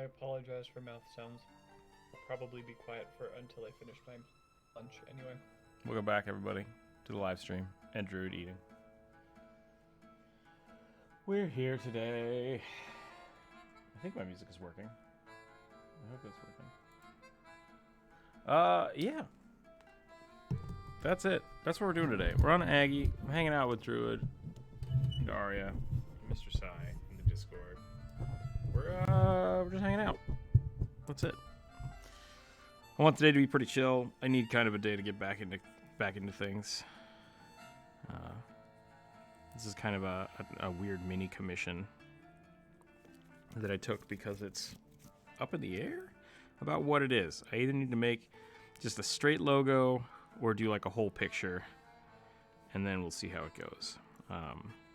apologize for mouth sounds. I'll probably be quiet until I finish my lunch anyway. Welcome back, everybody, to the live stream and Druid eating. We're here today. I think my music is working. I hope it's working. Yeah. That's it. That's what we're doing today. We're on Aggie. I'm hanging out with Druid, Daria, Mr. Sai in the Discord. We're just hanging out. That's it. I want today to be pretty chill. I need kind of a day to get back into things. This is kind of a weird mini commission that I took because it's up in the air about what it is. I either need to make just a straight logo or do like a whole picture, and then we'll see how it goes.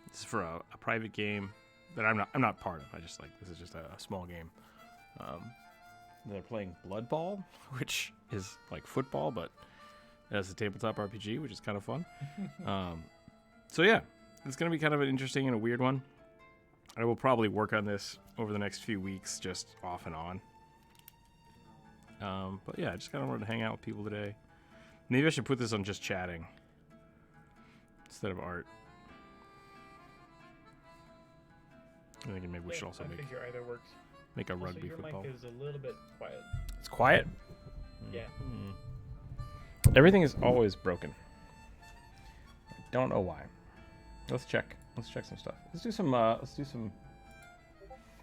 This is for a private game that I'm not part of. This is just a small game. They're playing Bloodball, which is like football, but it has a tabletop RPG, which is kind of fun. So yeah, it's going to be kind of an interesting and a weird one. I will probably work on this over the next few weeks, just off and on. But yeah, I just kind of wanted to hang out with people today. Maybe I should put this on just chatting instead of art. I'm thinking maybe we should also figure either works. Make a rugby your football. Mic is a little bit quiet. It's quiet? Yeah. Everything is always broken. I don't know why. Let's check. Let's check some stuff. Let's do some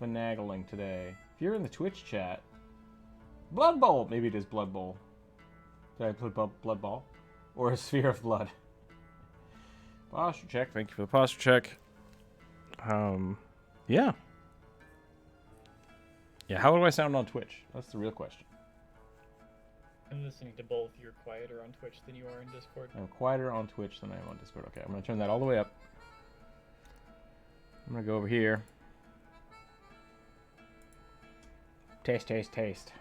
finagling today. If you're in the Twitch chat, Blood Bowl. Maybe it is Blood Bowl. Did I put Blood Ball? Or a Sphere of Blood? Posture check. Thank you for the posture check. Yeah. Yeah, how do I sound on Twitch? That's the real question. I'm listening to both. You're quieter on Twitch than you are in Discord. I'm quieter on Twitch than I am on Discord. Okay, I'm going to turn that all the way up. I'm going to go over here. Taste, taste, taste.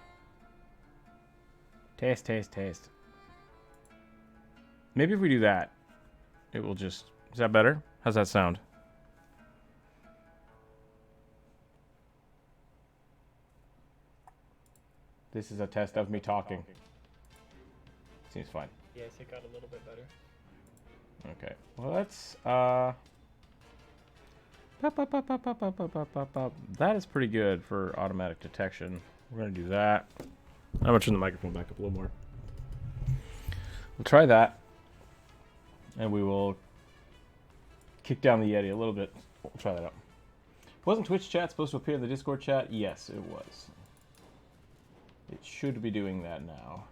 Taste, taste, taste. Maybe if we do that, it will just... Is that better? How's that sound? This is a test of me talking. Seems fine. Yes, it got a little bit better. Okay. Well, let's... That is pretty good for automatic detection. We're going to do that. I'm going to turn the microphone back up a little more. We'll try that. And we will kick down the Yeti a little bit. We'll try that out. Wasn't Twitch chat supposed to appear in the Discord chat? Yes, it was. It should be doing that now.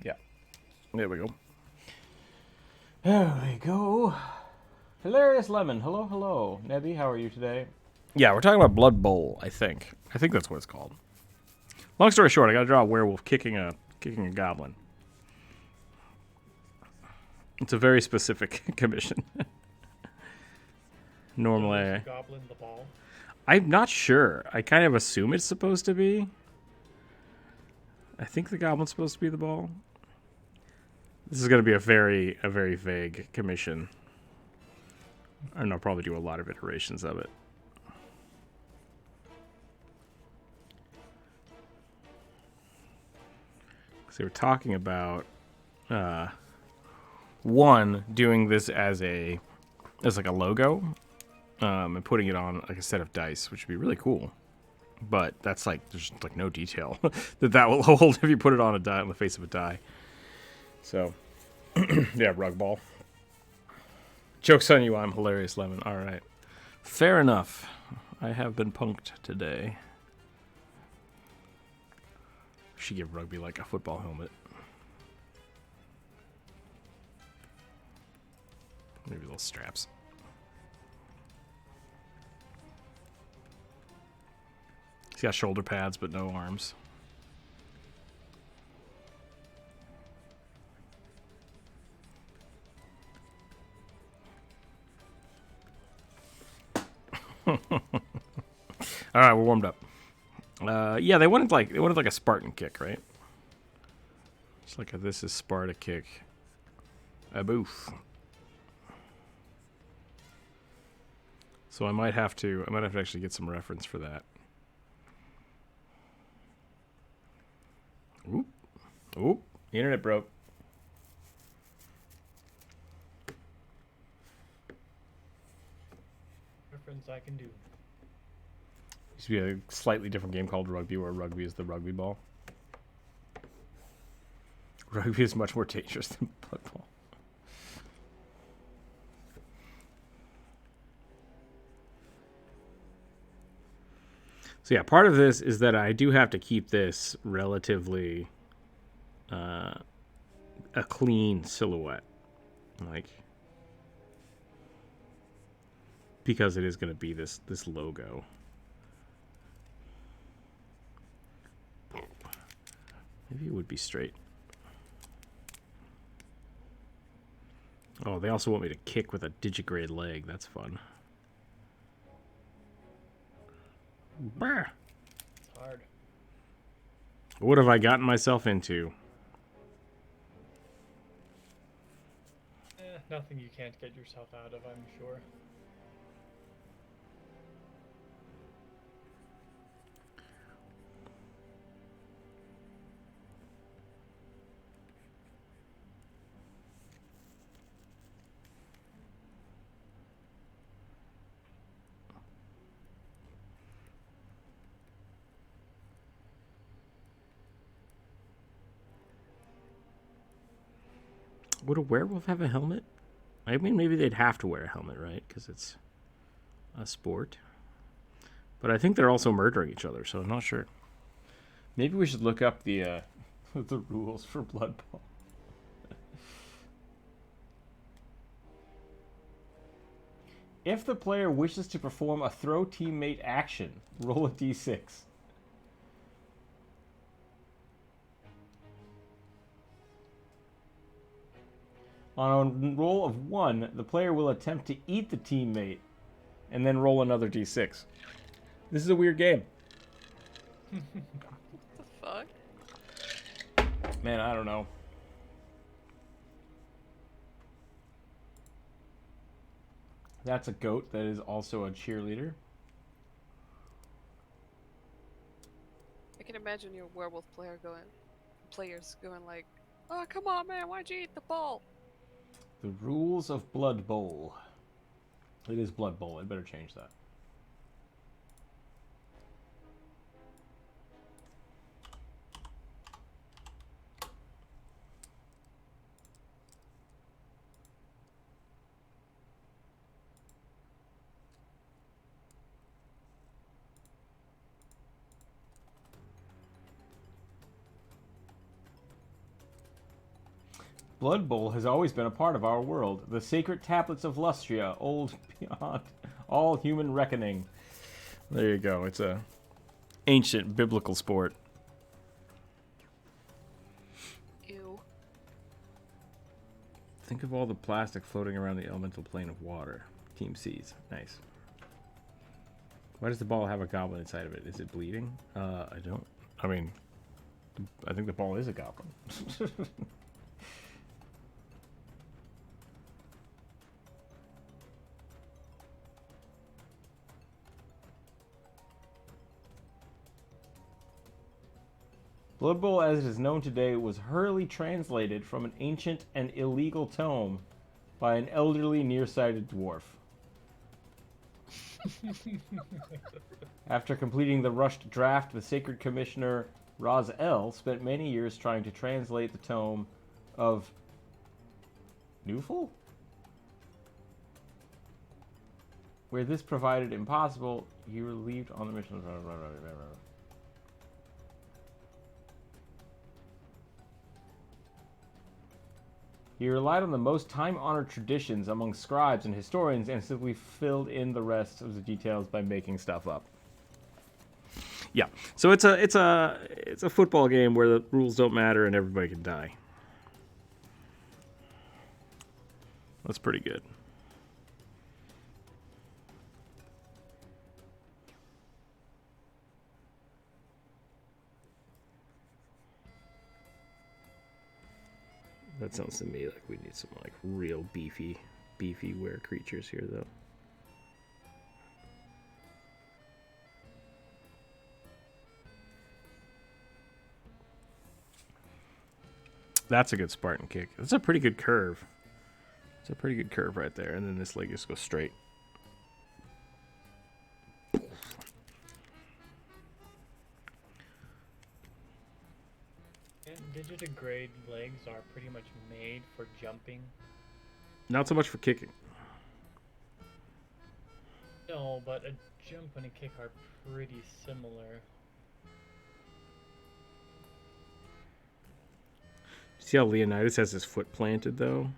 Yeah. There we go. There we go. Hilarious Lemon. Hello, hello. Nebby, how are you today? Yeah, we're talking about Blood Bowl, I think. I think that's what it's called. Long story short, I gotta draw a werewolf kicking a goblin. It's a very specific commission. Normally, Goblin the ball. I'm not sure. I kind of assume it's supposed to be. I think the goblin's supposed to be the ball. This is going to be a very vague commission. And I'll probably do a lot of iterations of it. So we're talking about one doing this as like a logo. And putting it on like a set of dice, which would be really cool. But that's like, there's like no detail that will hold if you put it on a die, on the face of a die. So, yeah, rug ball. Joke's on you, I'm Hilarious Lemon. All right. Fair enough. I have been punked today. Should give rugby like a football helmet. Maybe little straps. He's got shoulder pads, but no arms. All right, we're warmed up. Yeah, they wanted like a Spartan kick, right? It's like this is Sparta kick. A boof. So I might have to actually get some reference for that. Oop. Oop. The internet broke. Reference I can do. Used to be a slightly different game called rugby, where rugby is the rugby ball. Rugby is much more dangerous than Bloodball. So yeah, part of this is that I do have to keep this relatively a clean silhouette, like, because it is going to be this logo. Maybe it would be straight. Oh, they also want me to kick with a digigrade leg. That's fun. Brr. It's hard. What have I gotten myself into? Nothing you can't get yourself out of, I'm sure. Would a werewolf have a helmet? I mean, maybe they'd have to wear a helmet, right? Because it's a sport. But I think they're also murdering each other, so I'm not sure. Maybe we should look up the the rules for Blood Bowl. If the player wishes to perform a throw teammate action, roll a d6. On a roll of 1, the player will attempt to eat the teammate and then roll another d6. This is a weird game. What the fuck? Man, I don't know. That's a goat that is also a cheerleader. I can imagine your werewolf players going like, "Oh, come on, man, why'd you eat the ball?" The rules of Blood Bowl. It is Blood Bowl. I better change that. Blood Bowl has always been a part of our world. The sacred tablets of Lustria, old beyond all human reckoning. There you go. It's a ancient biblical sport. Ew. Think of all the plastic floating around the elemental plane of water. Team C's. Nice. Why does the ball have a goblin inside of it? Is it bleeding? I don't. I mean, I think the ball is a goblin. Blood Bowl, as it is known today, was hurriedly translated from an ancient and illegal tome by an elderly, nearsighted dwarf. After completing the rushed draft, the Sacred Commissioner Raz-El spent many years trying to translate the tome of Newful? Where this provided impossible, he relieved on the mission. He relied on the most time-honored traditions among scribes and historians and simply filled in the rest of the details by making stuff up. Yeah, so it's a football game where the rules don't matter and everybody can die. That's pretty good. That sounds to me like we need some like real beefy were creatures here, though. That's a good Spartan kick. That's a pretty good curve. It's a pretty good curve right there. And then this leg just goes straight. And digitigrade legs are pretty much made for jumping. Not so much for kicking. No, but a jump and a kick are pretty similar. See how Leonidas has his foot planted, though?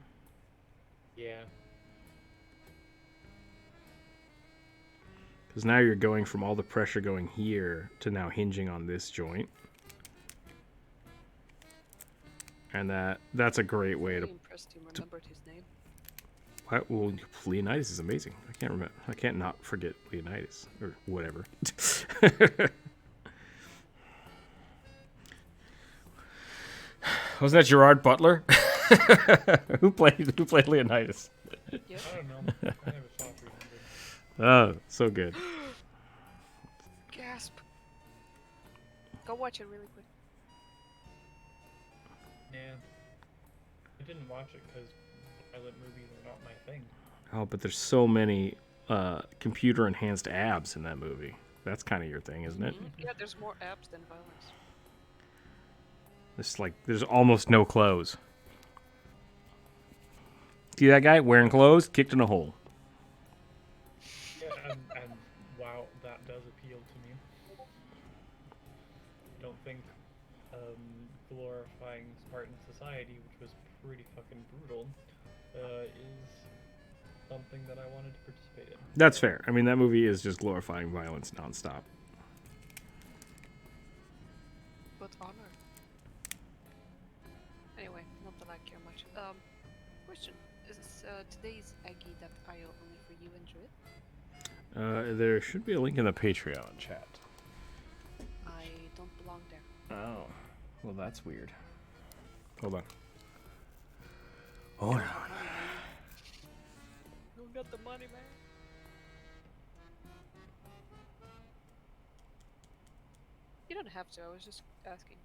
Yeah. Because now you're going from all the pressure going here to now hinging on this joint. And that's a great way Really to... impressed you remembered his name. What? Well, Leonidas is amazing. I can't remember. I can't not forget Leonidas or whatever. Wasn't that Gerard Butler? who played Leonidas? Yep. I don't know. I never saw 300. Oh, so good. Gasp. Go watch it really quick. Yeah. I didn't watch it because violent movies are not my thing. Oh, but there's so many computer enhanced abs in that movie. That's kind of your thing, isn't it? Yeah, there's more abs than violence. It's like there's almost no clothes. See that guy wearing clothes, kicked in a hole. Yeah, and wow, that does appeal to me. I don't think glorifying Spartan society, which was pretty fucking brutal, is something that I wanted to participate in. That's fair. I mean, that movie is just glorifying violence nonstop. But honor. Anyway, not that I care much. Question. Is today's Aggie.io only for you and Druid? There should be a link in the Patreon chat. I don't belong there. Oh, well, that's weird. Hold on. Hold on. Who got the money, man? You don't have to, I was just asking.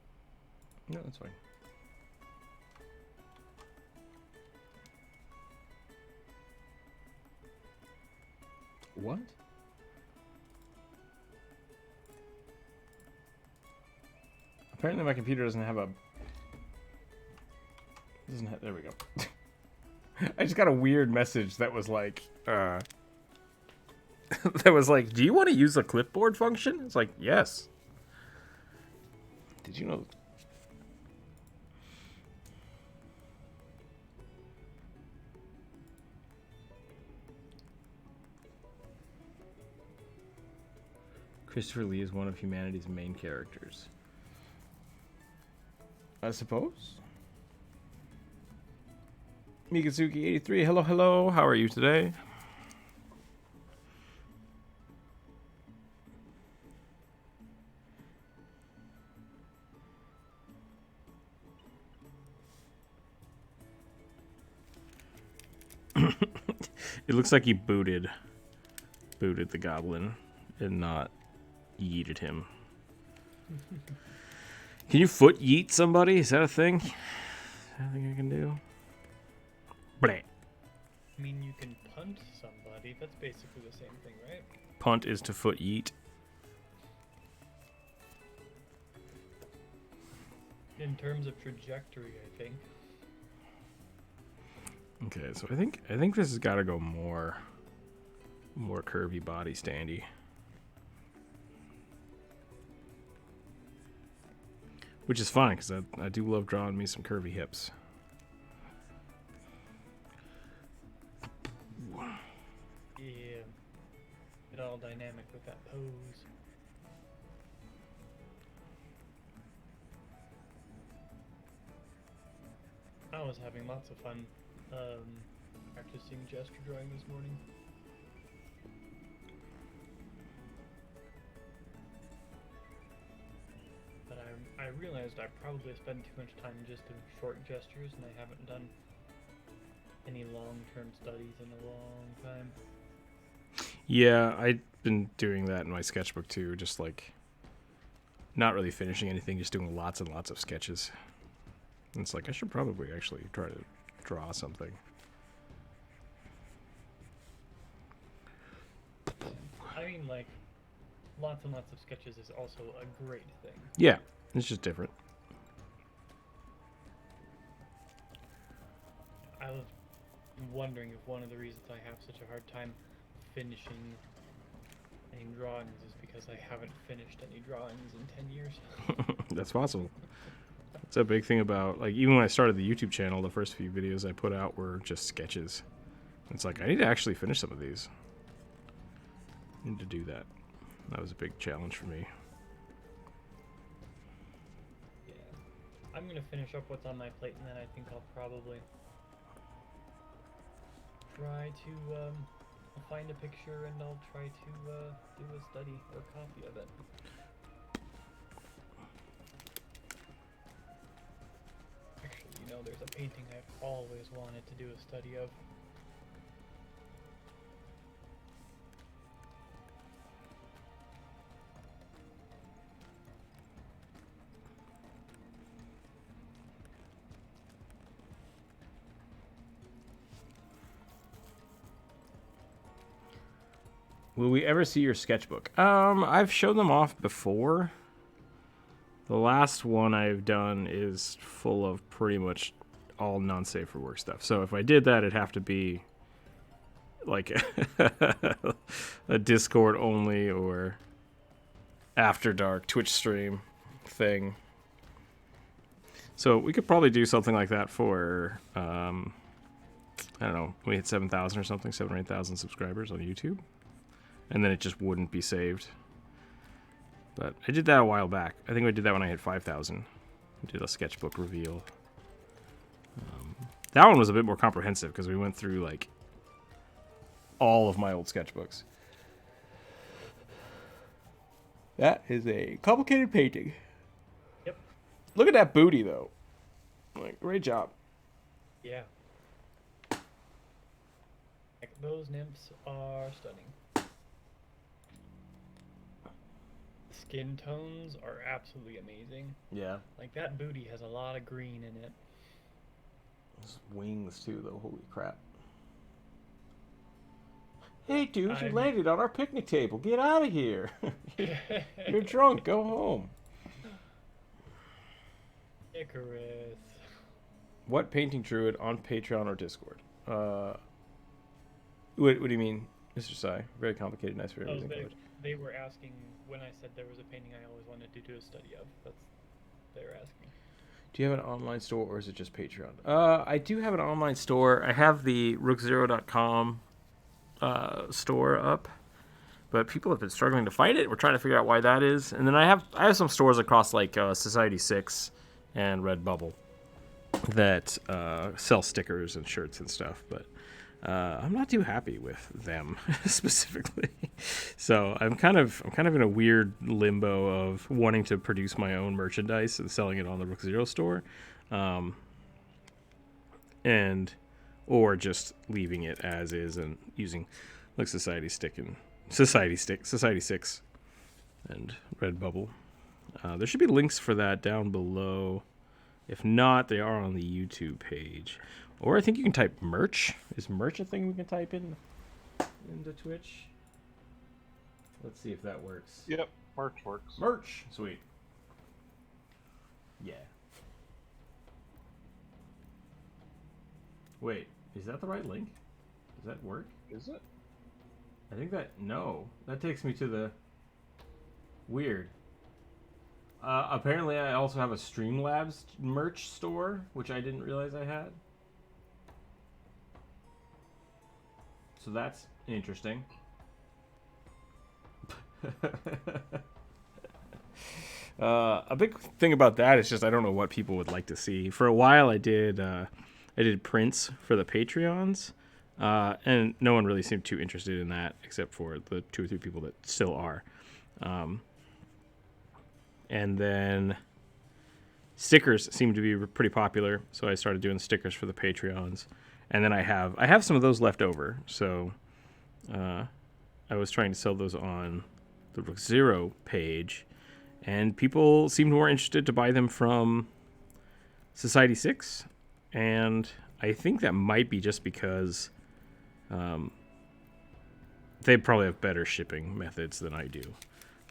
No, that's fine. What? Apparently my computer doesn't have a... there we go. I just got a weird message that was like, that was like, do you want to use the clipboard function? It's like, yes. Did you know... Christopher Lee is one of humanity's main characters. I suppose? Mikazuki83, hello, hello. How are you today? It looks like he booted the goblin and not yeeted him. Can you foot yeet somebody? Is that a thing? Is that a thing I can do? Bleh. I mean, you can punt somebody. That's basically the same thing, right? Punt is to foot yeet. In terms of trajectory, I think. Okay, so I think this has got to go more curvy body standy. Which is fine, because I do love drawing me some curvy hips. Yeah. Get all dynamic with that pose. I was having lots of fun practicing gesture drawing this morning. But I realized I probably spend too much time just doing short gestures, and I haven't done any long-term studies in a long time. Yeah, I've been doing that in my sketchbook too, just like not really finishing anything, just doing lots and lots of sketches. And it's like, I should probably actually try to draw something. I mean, like, lots and lots of sketches is also a great thing. Yeah, it's just different. I was wondering if one of the reasons I have such a hard time finishing any drawings is because I haven't finished any drawings in 10 years. That's possible. It's a big thing about, like, even when I started the YouTube channel, the first few videos I put out were just sketches. It's like, I need to actually finish some of these. I need to do that. That was a big challenge for me. Yeah. I'm going to finish up what's on my plate, and then I think I'll probably try to I'll find a picture and I'll try to do a study or copy of it. Actually, you know, there's a painting I've always wanted to do a study of. Will we ever see your sketchbook? I've shown them off before. The last one I've done is full of pretty much all non-safe for work stuff. So if I did that, it'd have to be like a Discord only or After Dark Twitch stream thing. So we could probably do something like that for, I don't know, we hit 7,000 or something, 7,000 or 8,000 subscribers on YouTube. And then it just wouldn't be saved. But I did that a while back. I think I did that when I hit 5,000. I did a sketchbook reveal. That one was a bit more comprehensive because we went through like all of my old sketchbooks. That is a complicated painting. Yep. Look at that booty though. Like, great job. Yeah. Like, those nymphs are stunning. Skin tones are absolutely amazing. Yeah. Like, that booty has a lot of green in it. Those wings too though, holy crap. Hey dude, you landed on our picnic table. Get out of here. You're drunk, go home. Icarus. What painting druid on Patreon or Discord? What do you mean, Mr. Sai? Very complicated, nice, very amazing. They were asking when I said there was a painting I always wanted to do a study of. That's they were asking. Do you have an online store or is it just Patreon? I do have an online store. I have the rook0.com store up, but people have been struggling to find it. We're trying to figure out why that is. And then I have some stores across like Society 6 and Redbubble that sell stickers and shirts and stuff, but I'm not too happy with them specifically. So I'm kind of in a weird limbo of wanting to produce my own merchandise and selling it on the Rook Zero store, or just leaving it as is and using like Society 6 and Redbubble. There should be links for that down below. If not, they are on the YouTube page. Or I think you can type merch. Is merch a thing we can type in into Twitch? Let's see if that works. Yep, merch works. Merch! Sweet. Yeah. Wait, is that the right link? Does that work? Is it? I think that... No. That takes me to the... Weird. Apparently I also have a Streamlabs merch store, which I didn't realize I had. So that's interesting. A big thing about that is just I don't know what people would like to see. For a while I did prints for the Patreons, and no one really seemed too interested in that except for the 2 or 3 people that still are. And then stickers seem to be pretty popular, so I started doing stickers for the Patreons. And then I have some of those left over, so I was trying to sell those on the Rook Zero page, and people seemed more interested to buy them from Society 6, and I think that might be just because they probably have better shipping methods than I do.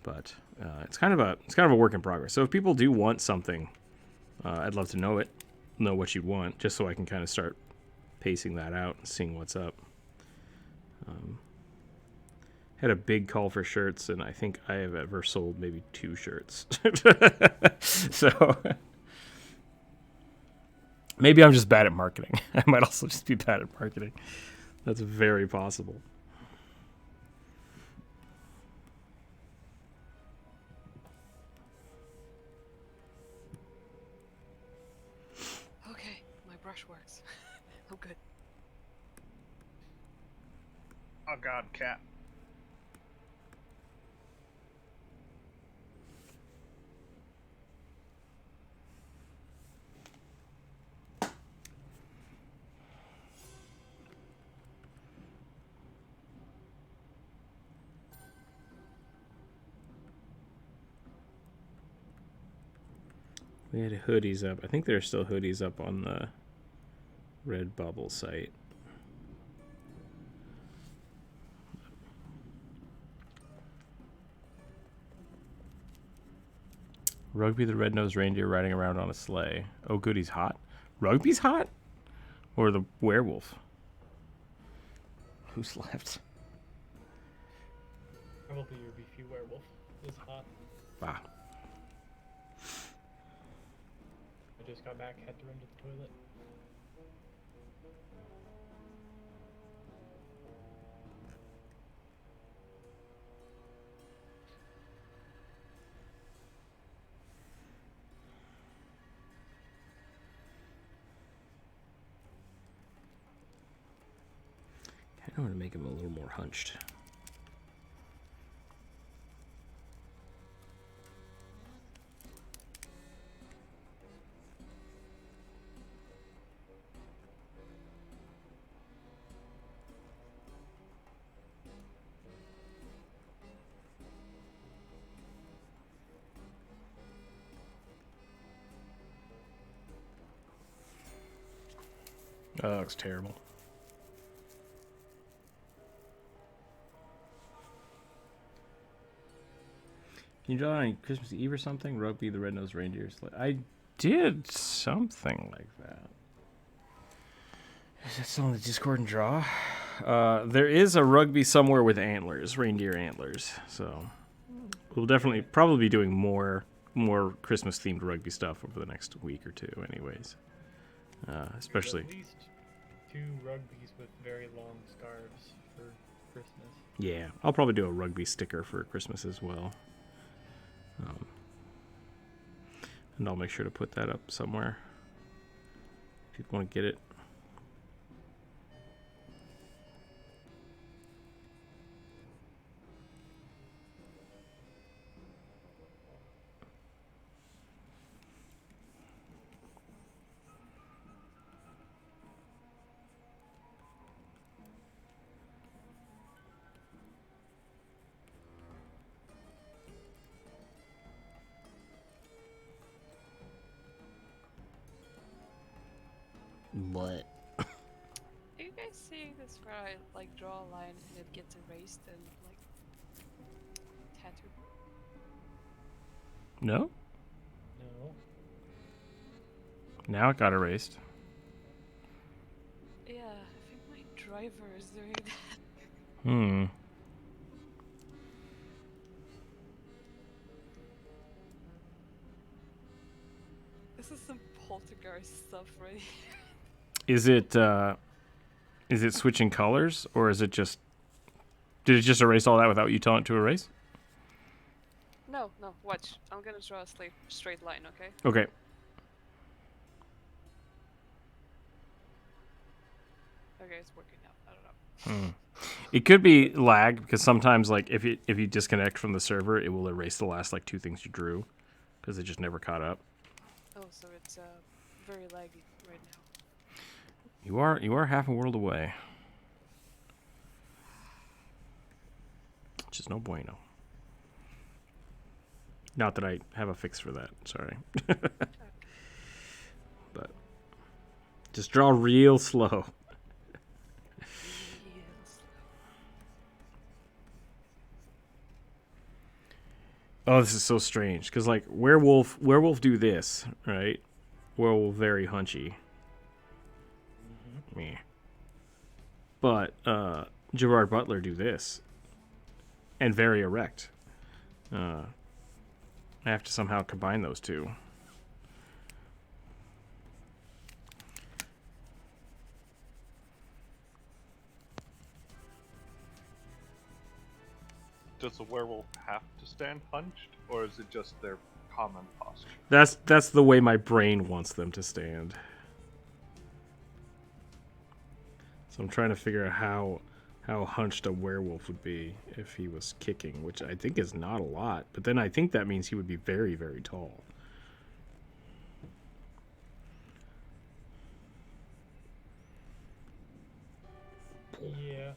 But it's kind of a work in progress. So if people do want something, I'd love to know what you'd want, just so I can kind of start pacing that out and seeing what's up. Had a big call for shirts, and I think I have ever sold maybe 2 shirts. So maybe I'm just bad at marketing. I might also just be bad at marketing. That's very possible. Okay, my brush works. I'm good. Oh god, cat. We had hoodies up. I think there are still hoodies up on the Redbubble site. Rugby the red-nosed reindeer riding around on a sleigh. Oh, good, he's hot. Rugby's hot? Or the werewolf? Who's left? Probably your beefy werewolf is hot. Wow. I just got back, had to run to the toilet. I want to make him a little more hunched. Oh, that looks terrible. Can you draw it on Christmas Eve or something? Rugby the red-nosed reindeer. I did something like that. Is that still on the Discord and draw? There is a rugby somewhere with antlers, reindeer antlers. So we'll definitely probably be doing more Christmas-themed rugby stuff over the next week or two anyways. Especially... At least 2 rugbies with very long scarves for Christmas. Yeah, I'll probably do a rugby sticker for Christmas as well. And I'll make sure to put that up somewhere if you want to get it. What? Are you guys seeing this where I like draw a line and it gets erased and like tattooed? No? No. Now it got erased. Yeah, I think my driver is doing that. Hmm. This is some poltergeist stuff right here. Is it switching colors, or is it just... Did it just erase all that without you telling it to erase? No, watch. I'm gonna draw a straight line, okay? Okay. Okay, it's working now. I don't know. It could be lag, because sometimes, like, if you disconnect from the server, it will erase the last, like, 2 things you drew, because it just never caught up. Oh, so it's very laggy right now. You are half a world away. Which is no bueno. Not that I have a fix for that, sorry. But Just draw real slow. Yes. Oh, this is so strange. Because, like, werewolf do this, right? Werewolf very hunchy. Meh. But Gerard Butler do this. And very erect. I have to somehow combine those two. Does a werewolf have to stand hunched, or is it just their common posture? That's the way my brain wants them to stand. So I'm trying to figure out how hunched a werewolf would be if he was kicking, which I think is not a lot. But then I think that means he would be very, very tall. Yeah.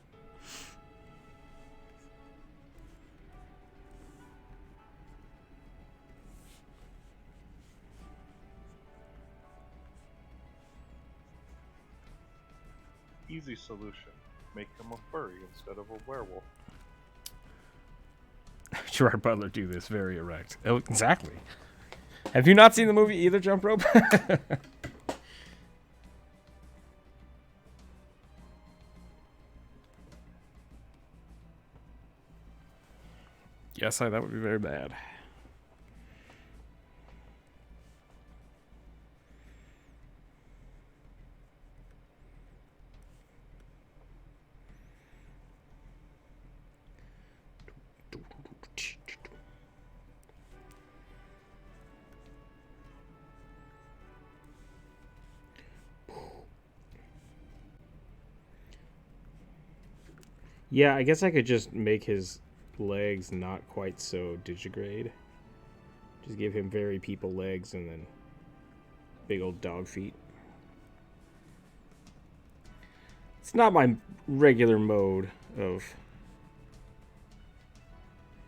Easy solution. Make him a furry instead of a werewolf. Gerard Butler do this very erect. Oh, exactly. Have you not seen the movie either, Jump Rope? Yes, that would be very bad. Yeah, I guess I could just make his legs not quite so digigrade. Just give him very people legs and then big old dog feet. It's not my regular mode of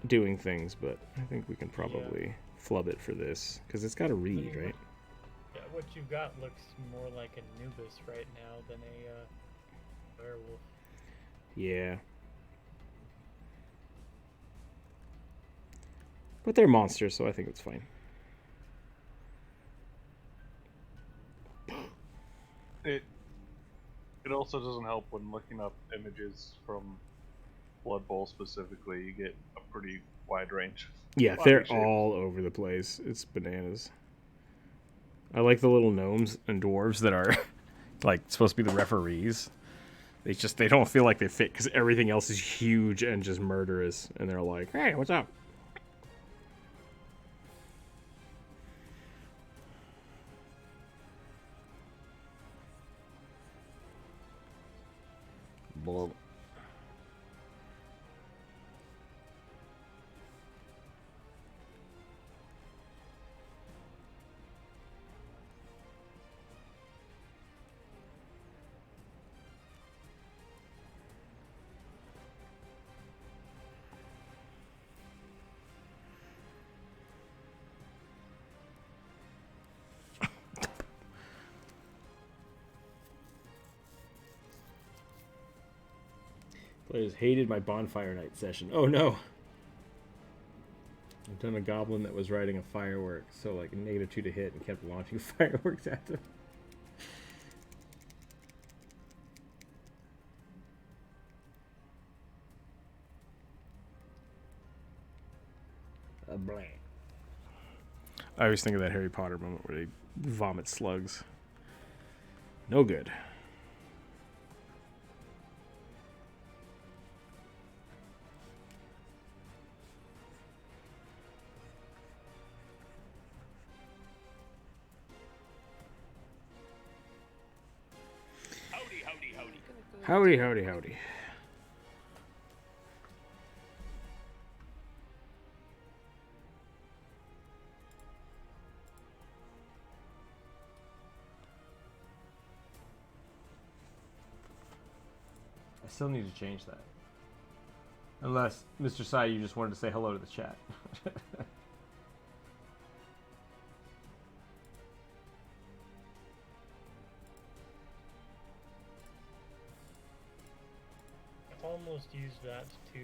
doing things, but I think we can probably flub it for this because it's got a read, right? Yeah, what you've got looks more like a Nubis right now than a werewolf. Yeah. But they're monsters, so I think it's fine. It also doesn't help when looking up images from Blood Bowl specifically. You get a pretty wide range. Yeah, they're all over the place. It's bananas. I like the little gnomes and dwarves that are like supposed to be the referees. They don't feel like they fit because everything else is huge and just murderous, and they're like, "Hey, what's up?" Blow. Players hated my bonfire night session. Oh no! I've done a goblin that was riding a firework, so like -2 to hit and kept launching fireworks at them. I always think of that Harry Potter moment where they vomit slugs. No good. Howdy, howdy, howdy. I still need to change that. Unless, Mr. Sai, you just wanted to say hello to the chat. just used that to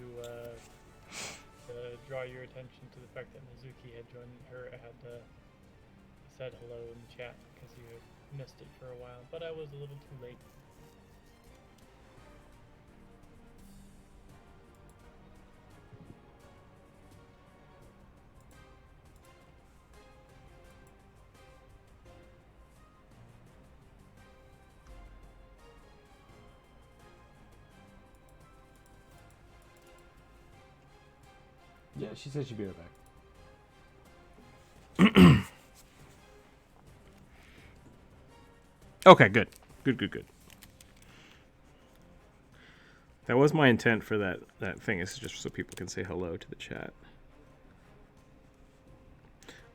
draw your attention to the fact that Mizuki had said hello in the chat because you had missed it for a while, but I was a little too late. Yeah, she said she'd be right back. Okay, good. Good. That was my intent for that thing, is just so people can say hello to the chat.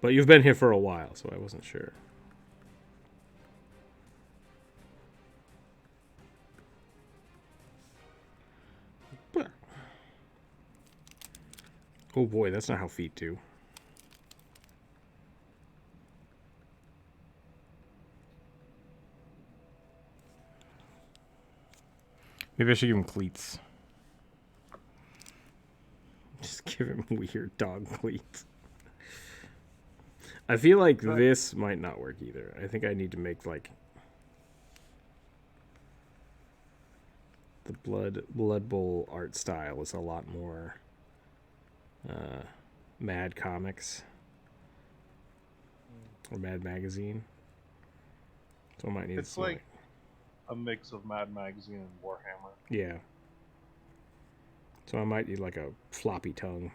But you've been here for a while, so I wasn't sure. Oh boy, that's not how feet do. Maybe I should give him cleats. Just give him weird dog cleats. I feel like this might not work either. I think I need to make like the Blood Bowl art style is a lot more Mad Comics or Mad Magazine. So I might need it's like a mix of Mad Magazine and Warhammer. Yeah. So I might need like a floppy tongue.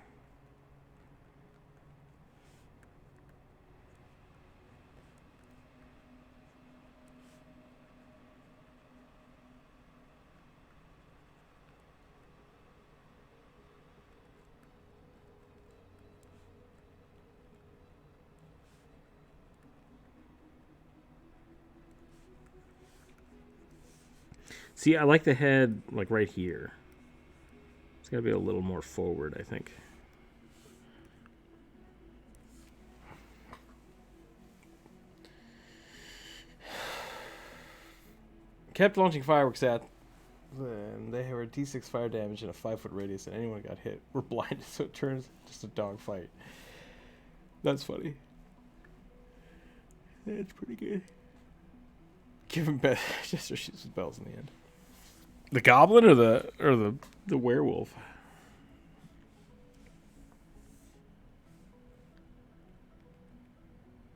See, I like the head, like, right here. It's got to be a little more forward, I think. Kept launching fireworks at them. They were D6 fire damage in a 5-foot radius, and anyone got hit were blinded, so it turns just a dog fight. That's funny. That's pretty good. Give him Jester shoots with bells in the end. The goblin or the werewolf?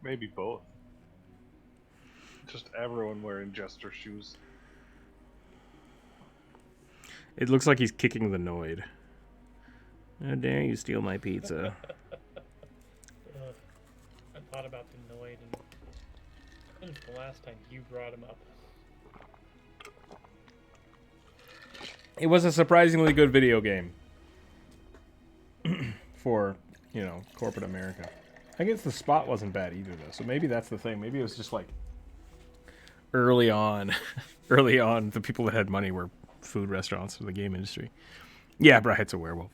Maybe both. Just everyone wearing Jester shoes. It looks like he's kicking the Noid. How dare you steal my pizza? I thought about the Noid, and when's the last time you brought him up? It was a surprisingly good video game for, corporate America. I guess the spot wasn't bad either, though. So maybe that's the thing. Maybe it was just like early on, the people that had money were food restaurants for the game industry. Yeah, bro, it's a werewolf.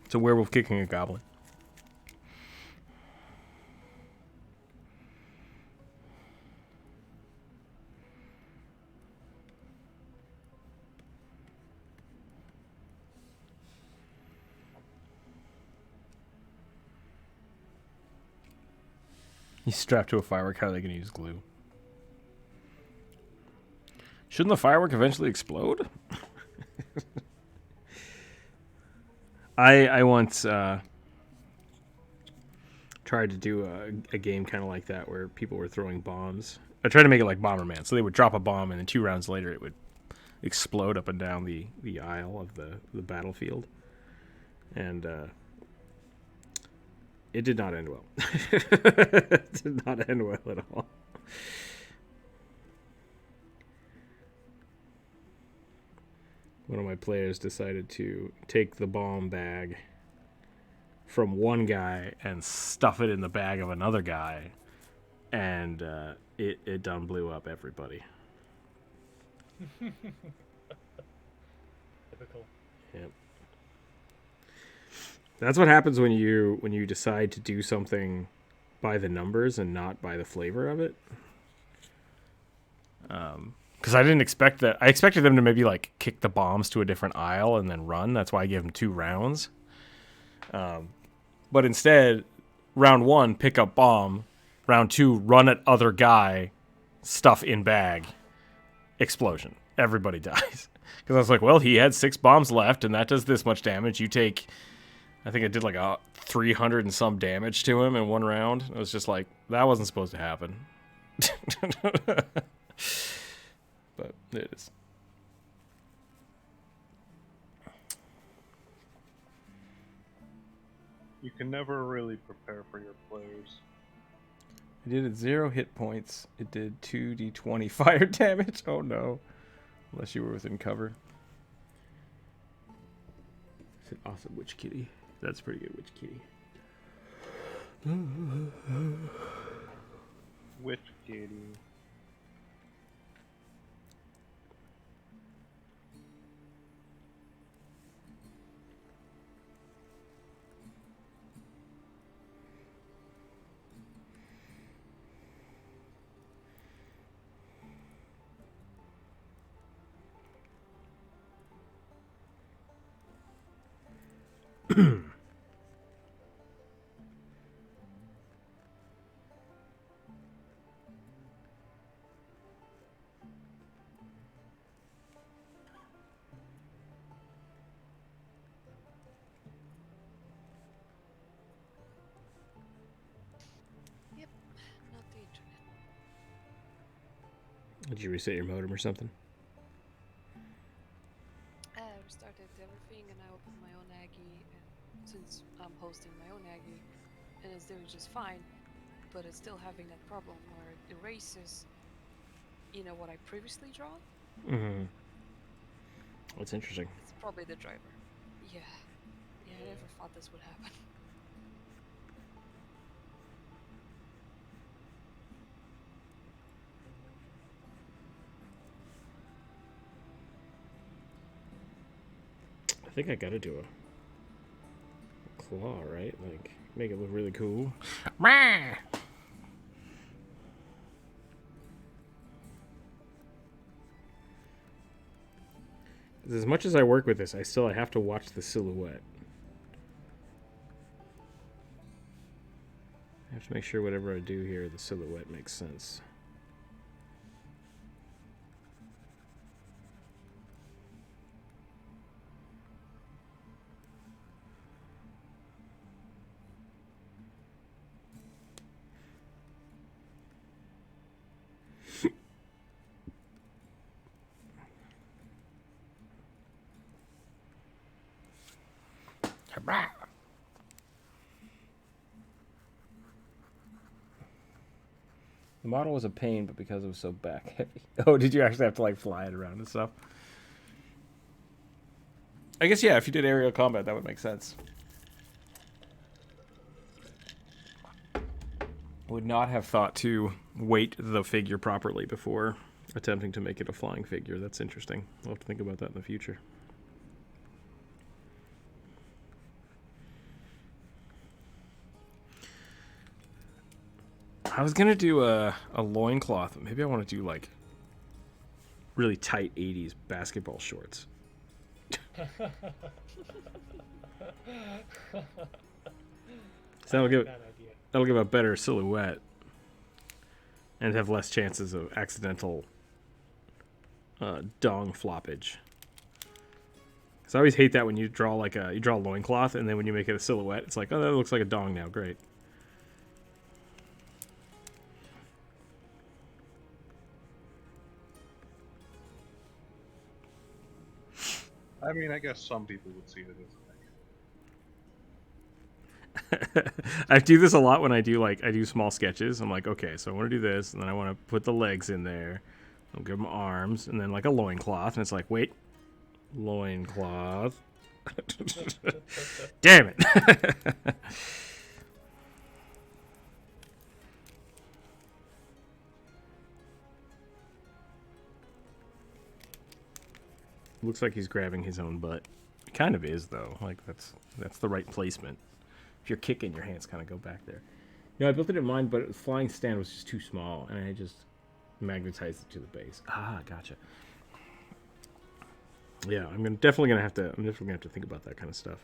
It's a werewolf kicking a goblin. He's strapped to a firework. How are they going to use glue? Shouldn't the firework eventually explode? I once tried to do a game kind of like that where people were throwing bombs. I tried to make it like Bomberman. So they would drop a bomb, and then 2 rounds later it would explode up and down the aisle of the battlefield. And it did not end well. It did not end well at all. One of my players decided to take the bomb bag from one guy and stuff it in the bag of another guy, and it done blew up everybody. Typical. Yep. That's what happens when you decide to do something by the numbers and not by the flavor of it. Because I didn't expect that. I expected them to maybe like kick the bombs to a different aisle and then run. That's why I gave them 2 rounds. But instead, round 1, pick up bomb. Round 2, run at other guy, stuff in bag, explosion. Everybody dies. Because I was like, well, he had 6 bombs left, and that does this much damage. You take, I think I did like a 300 and some damage to him in 1 round. It was just like, that wasn't supposed to happen. But it is. You can never really prepare for your players. I did it 0 hit points. It did 2d20 fire damage. Oh no. Unless you were within cover. It's an awesome witch kitty. That's pretty good witch kitty. Witch kitty. Yep, not the internet. Did you reset your modem or something? I restarted everything and I opened my own Aggie, and since I'm hosting my own Aggie, and it's doing just fine, but it's still having that problem where it erases, what I previously drawn. Mm-hmm. That's interesting. It's probably the driver. Yeah, I never thought this would happen. I think I gotta do a claw, right? Like, make it look really cool. As much as I work with this, I have to watch the silhouette. I have to make sure whatever I do here, the silhouette makes sense. The model was a pain, but because it was so back heavy. Oh, did you actually have to like fly it around and stuff? I guess, yeah, if you did aerial combat, that would make sense. Would not have thought to weight the figure properly before attempting to make it a flying figure. That's interesting. I'll have to think about that in the future. I was going to do a loincloth. Maybe I want to do like really tight 80s basketball shorts. So that'll give a better silhouette and have less chances of accidental dong floppage. Because I always hate that when you draw a loincloth and then when you make it a silhouette, it's like, oh, that looks like a dong now. Great. I mean, I guess some people would see it as I do this a lot when I do small sketches. I'm like, okay, so I want to do this, and then I want to put the legs in there. I'll give them arms, and then like a loincloth, and it's like, wait, loincloth. Damn it. Looks like he's grabbing his own butt. It kind of is, though. Like, that's the right placement. If you're kicking, your hands kind of go back there. You know, I built it in mine, but the flying stand was just too small, and I just Magnetize it to the base. Ah, gotcha. Yeah, I'm definitely gonna have to think about that kind of stuff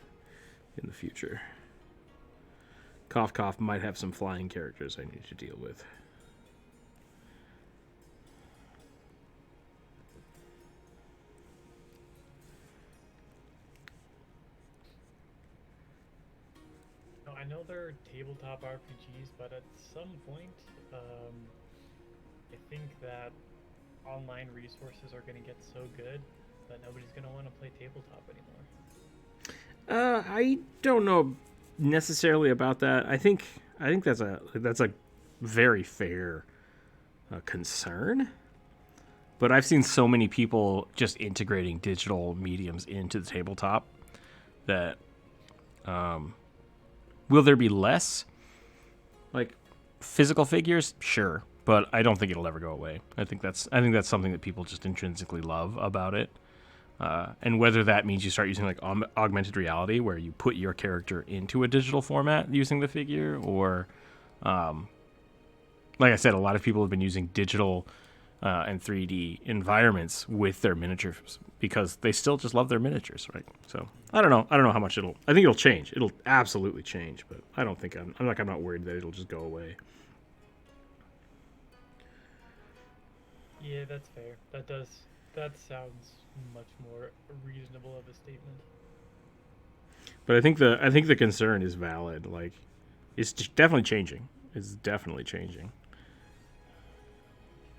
in the future. Cough Cough might have some flying characters I need to deal with. No, I know there are tabletop RPGs, but at some point, I think that online resources are going to get so good that nobody's going to want to play tabletop anymore. I don't know necessarily about that. I think that's a very fair concern. But I've seen so many people just integrating digital mediums into the tabletop that will there be less like physical figures? Sure, but I don't think it'll ever go away. I think that's something that people just intrinsically love about it. And whether that means you start using like augmented reality, where you put your character into a digital format using the figure, or like I said, a lot of people have been using digital and 3D environments with their miniatures because they still just love their miniatures, right? So I don't know how much I think it'll change. It'll absolutely change, but I don't think I'm not worried that it'll just go away. Yeah, that's fair. That sounds much more reasonable of a statement. But I think the concern is valid. Like, it's definitely changing. It's definitely changing.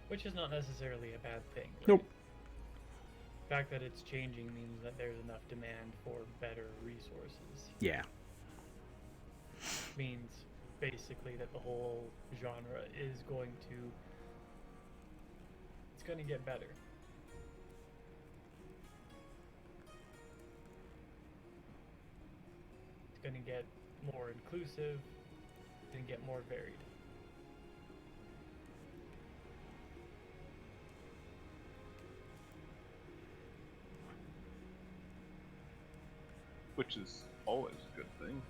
Which is not necessarily a bad thing. Right? Nope. The fact that it's changing means that there's enough demand for better resources. Yeah. Means basically that the whole genre is going to get better. It's going to get more inclusive. It's going to get more varied. Which is always a good thing.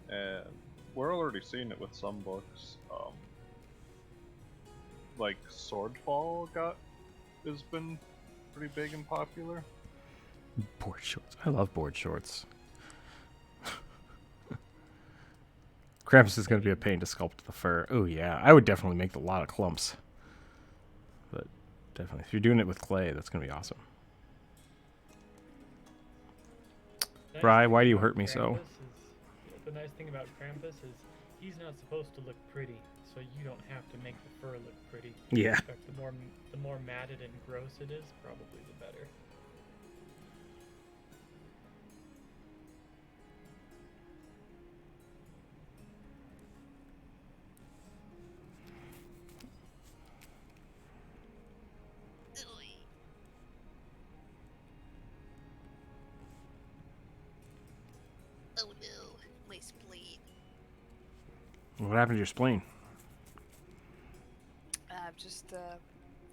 Yeah. And we're already seeing it with some books. Like Swordfall has been pretty big and popular. Board shorts. I love board shorts. Krampus is going to be a pain to sculpt the fur. Oh yeah, I would definitely make a lot of clumps. But definitely, if you're doing it with clay, that's going to be awesome. Bri, why do you hurt me so? The nice thing about Krampus is he's not supposed to look pretty, so you don't have to make the fur look pretty. Yeah. In fact, the more matted and gross it is, probably the better. Oh no, my spleen. What happened to your spleen? I'm just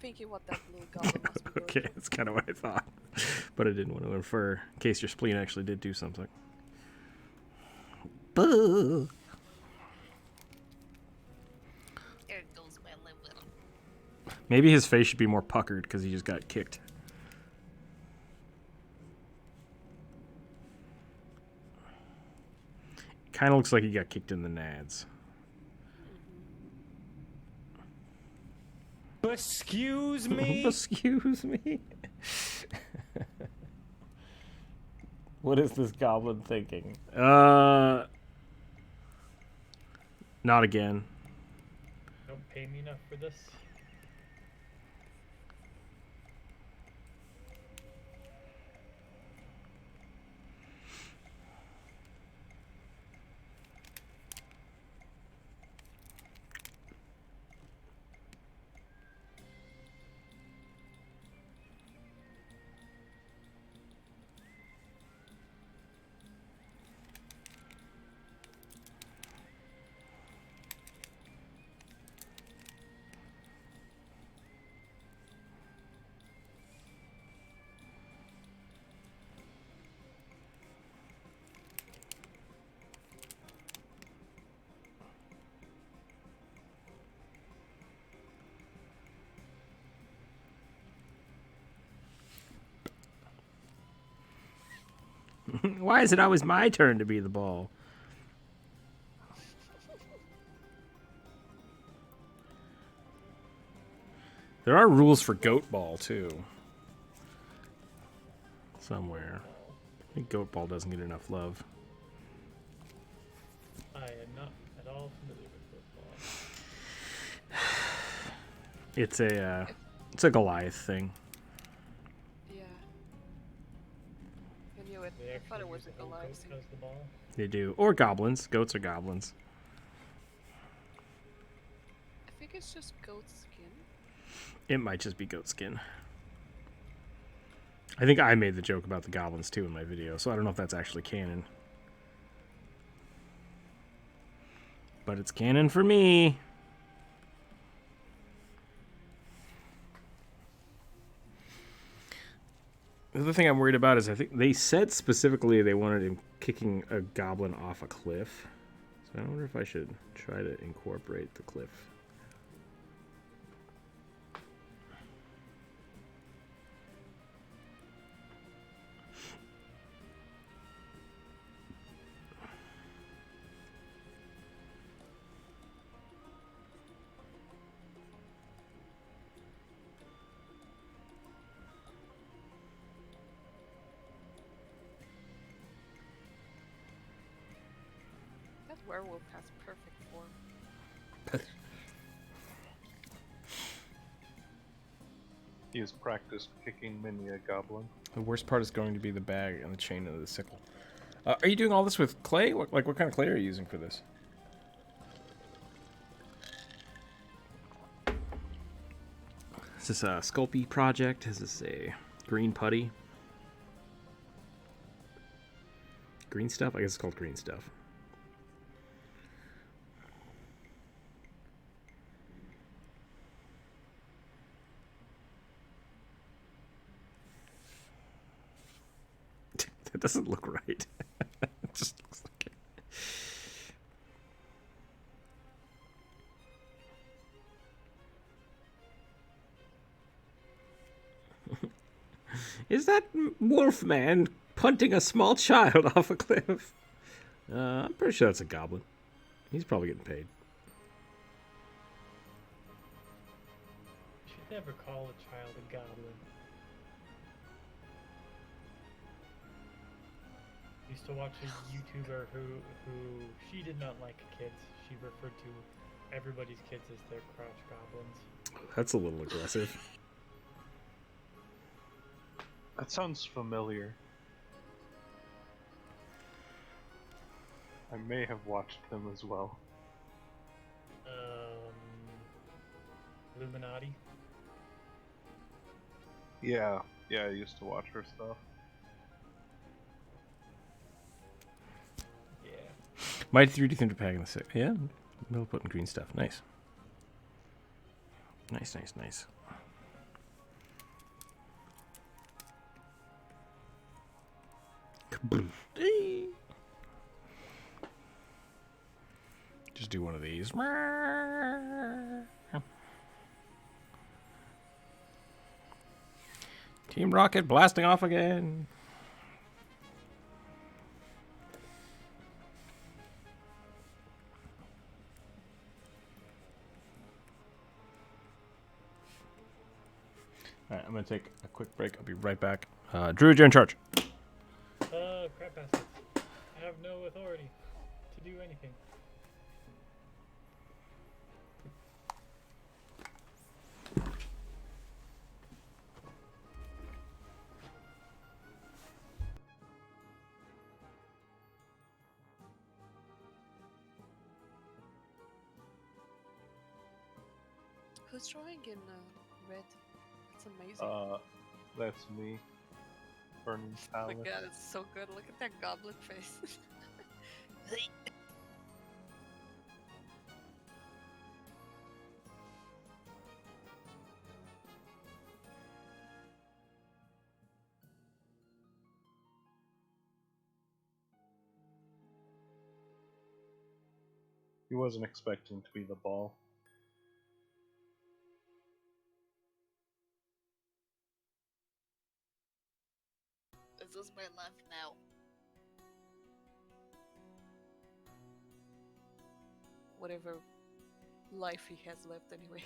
thinking what that blue goblin must be going Okay, through. that's kind of what I thought. But I didn't want to infer in case your spleen actually did do something. Boo! There goes my liver. Maybe his face should be more puckered because he just got kicked. Kind of looks like he got kicked in the nads. Excuse me? Excuse me? What is this goblin thinking? Not again. Don't pay me enough for this. Why is it always my turn to be the ball? There are rules for goat ball too. Somewhere. I think goat ball doesn't get enough love. I am not at all familiar with football. It's a Goliath thing. Yeah. I knew it. They I thought actually it was use a the whole goat Goliath thing. as the ball. They do. Or goblins. Goats are goblins. I think it's just goat skin. It might just be goat skin. I think I made the joke about the goblins too in my video, so I don't know if that's actually canon. But it's canon for me. The other thing I'm worried about is I think they said specifically they wanted him kicking a goblin off a cliff. So I wonder if I should try to incorporate the cliff. That werewolf has perfect form. He has practiced kicking many a goblin. The worst part is going to be the bag and the chain of the sickle. Are you doing all this with clay? What kind of clay are you using for this? Is this a Sculpey project? Is this a green putty? Green stuff? I guess it's called green stuff. That doesn't look right. It just looks like it. Is that Wolfman punting a small child off a cliff? I'm pretty sure that's a goblin. He's probably getting paid. You should never call a child a goblin. Used to watch a YouTuber who she did not like kids. She referred to everybody's kids as their crotch goblins. That's a little aggressive. That sounds familiar. I may have watched them as well. Illuminati. Yeah, I used to watch her stuff. Yeah. Mighty 3D Thunder Pack in the six. Yeah, middle putting green stuff. Nice. Nice. Just do one of these. Team Rocket blasting off again. Alright, I'm going to take a quick break. I'll be right back. Druid, you're in charge. Crap assets. I have no authority to do anything. Who's drawing in red? It's amazing. That's me. Burning Oh my talent. god, it's so good. Look at that goblin face. He wasn't expecting to be the ball. This is my life now. whatever life he has left anyway.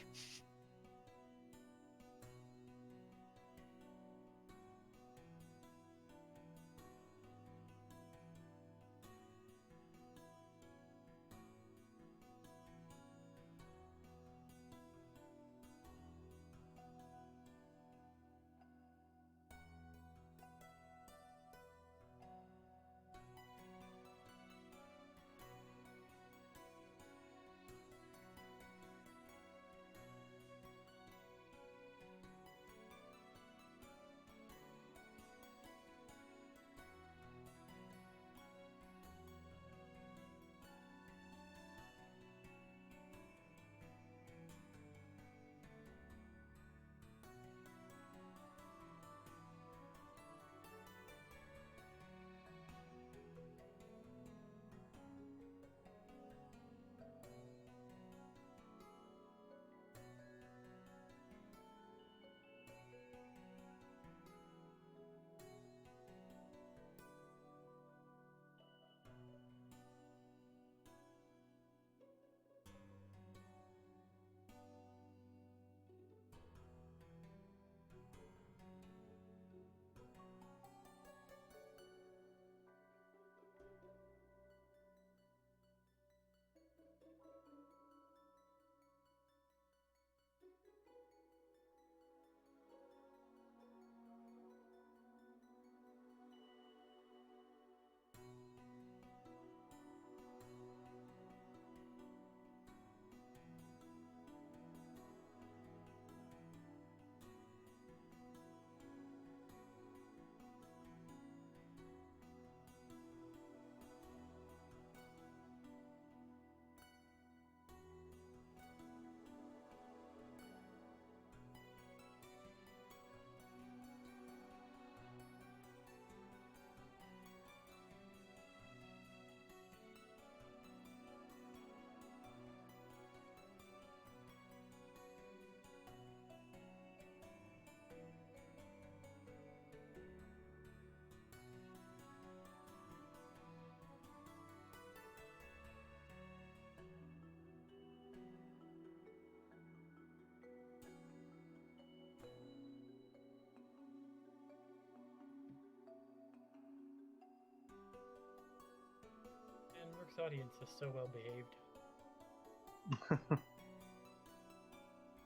And Rook's audience is so well behaved.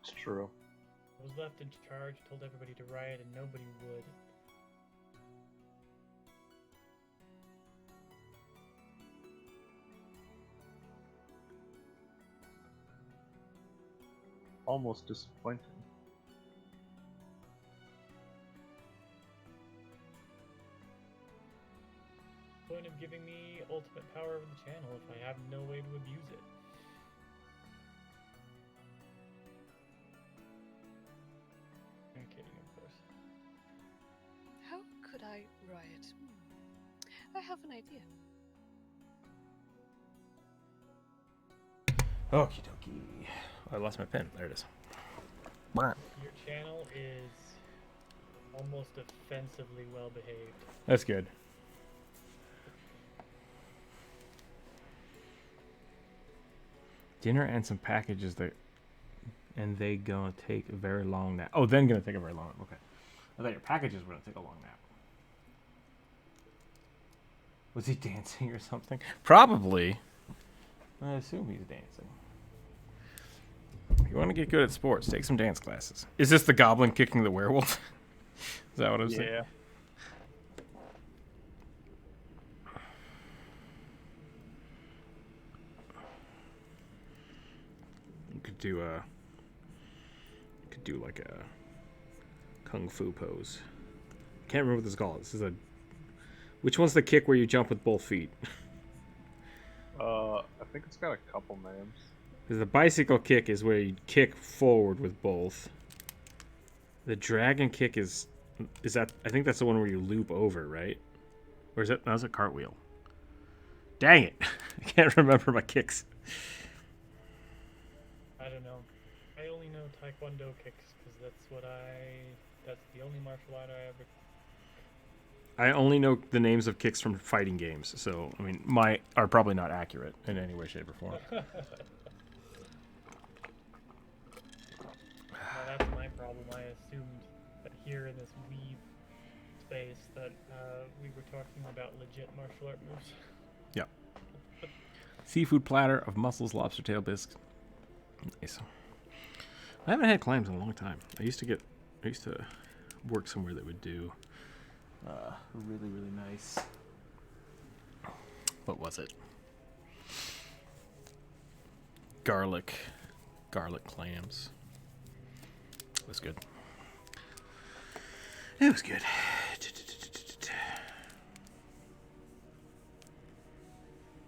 It's true. I was left in charge, told everybody to riot, and nobody would. Almost disappointing. Point of giving me ultimate power over the channel if I have no way to abuse it. I'm kidding, of course. How could I riot? I have an idea. Okie dokie. I lost my pen. There it is. Your channel is almost offensively well behaved. That's good. Dinner and some packages that, and they gonna take a very long nap. Oh, then gonna take a very long nap. Okay. I thought your packages were gonna take a long nap. Was he dancing or something? Probably. I assume he's dancing. You want to get good at sports? Take some dance classes. Is this the goblin kicking the werewolf? Is that what I'm saying? Yeah. You could do like a kung fu pose. Can't remember what this is called. This is a. Which one's the kick where you jump with both feet? I think it's got a couple names. Because the bicycle kick is where you kick forward with both. The dragon kick is that? I think that's the one where you loop over, right? Or is that? That was a cartwheel. Dang it! I can't remember my kicks. I don't know. I only know Taekwondo kicks because that's the only martial art I ever. I only know the names of kicks from fighting games, so I mean, my are probably not accurate in any way, shape, or form. problem. I assumed that here in this wee space that we were talking about legit martial art moves. Yeah. Seafood platter of mussels, lobster tail bisques. Nice. I haven't had clams in a long time. I used to work somewhere that would do really, really nice. What was it? Garlic clams. It was good. It was good.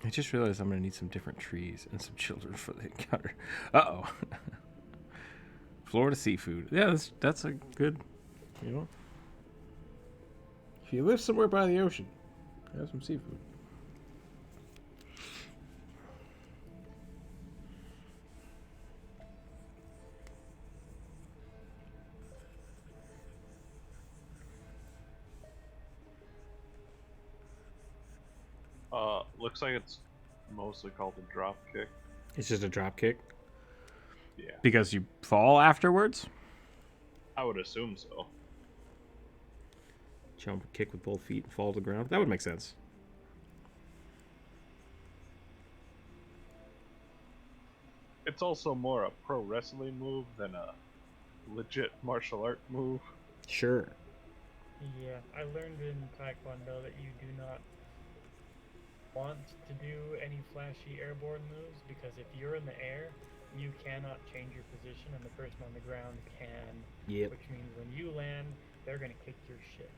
I just realized I'm going to need some different trees and some children for the encounter. Uh-oh. Florida seafood. Yeah, that's a good, you know. If you live somewhere by the ocean, have some seafood. Looks like it's mostly called a drop kick. It's just a drop kick? Yeah. Because you fall afterwards? I would assume so. Jump, kick with both feet, and fall to the ground. That would make sense. It's also more a pro wrestling move than a legit martial art move. Sure. Yeah, I learned in Taekwondo that you do not want to do any flashy airborne moves because if you're in the air, you cannot change your position and the person on the ground can. Yep. Which means when you land, they're gonna kick your shit.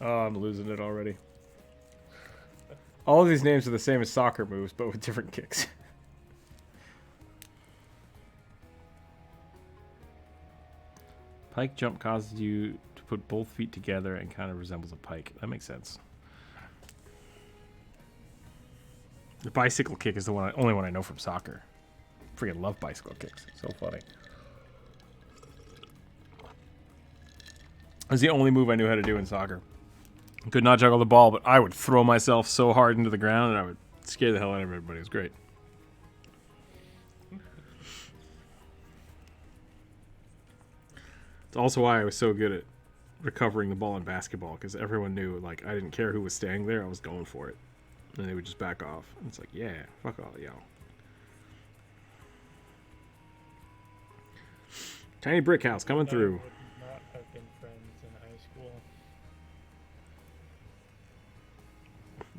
Oh, I'm losing it already. All of these names are the same as soccer moves, but with different kicks. Pike jump causes you to put both feet together and kind of resembles a pike. That makes sense. The bicycle kick is the only one I know from soccer. Freaking love bicycle kicks. So funny. It was the only move I knew how to do in soccer. Could not juggle the ball, but I would throw myself so hard into the ground and I would scare the hell out of everybody. It was great. It's also why I was so good at recovering the ball in basketball, because everyone knew, like, I didn't care who was staying there, I was going for it. And they would just back off. And it's like, yeah, fuck all y'all. Tiny brick house coming through. Would not have been friends in high school.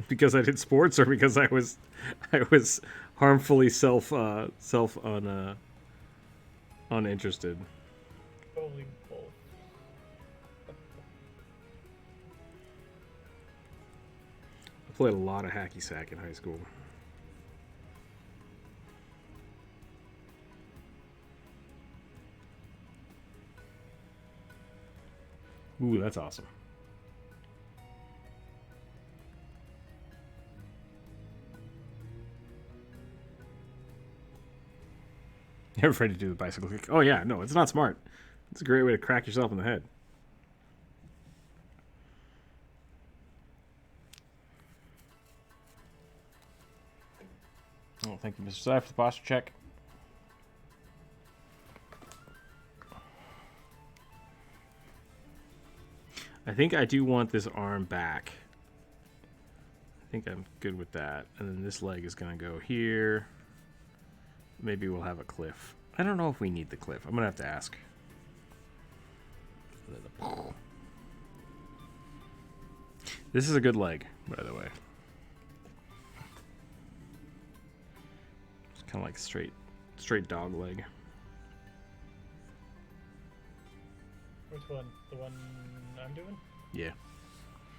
Because I did sports, or because I was harmfully uninterested. Probably both. I played a lot of hacky sack in high school. Ooh, that's awesome. You're afraid to do the bicycle kick? Oh yeah, no, it's not smart. It's a great way to crack yourself in the head. Oh, thank you, Mr. Sy, for the posture check. I think I do want this arm back. I think I'm good with that. And then this leg is going to go here. Maybe we'll have a cliff. I don't know if we need the cliff. I'm going to have to ask. This is a good leg, by the way. It's kind of like straight dog leg. Which one? The one I'm doing? Yeah.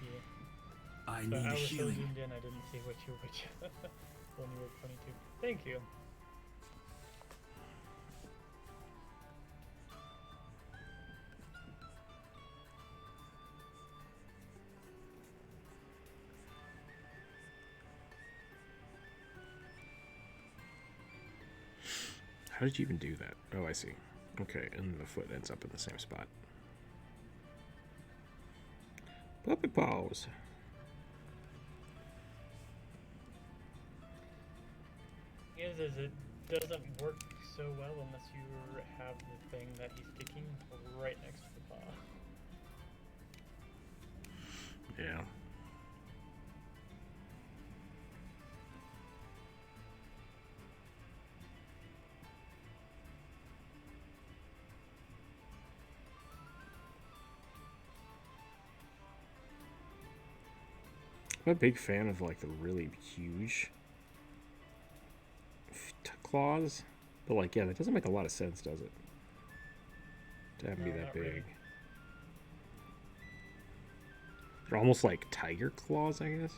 Yeah. I So need I was so healing. zoomed in, I didn't see which when you were 22. Thank you. How did you even do that? Oh, I see. Okay, and the foot ends up in the same spot. Puppet paws. Is it doesn't work so well unless you have the thing that he's kicking right next to the paw. Yeah. I'm a big fan of like the really huge claws, but like, yeah, that doesn't make a lot of sense, does it? To have them be that big. Really. They're almost like tiger claws, I guess.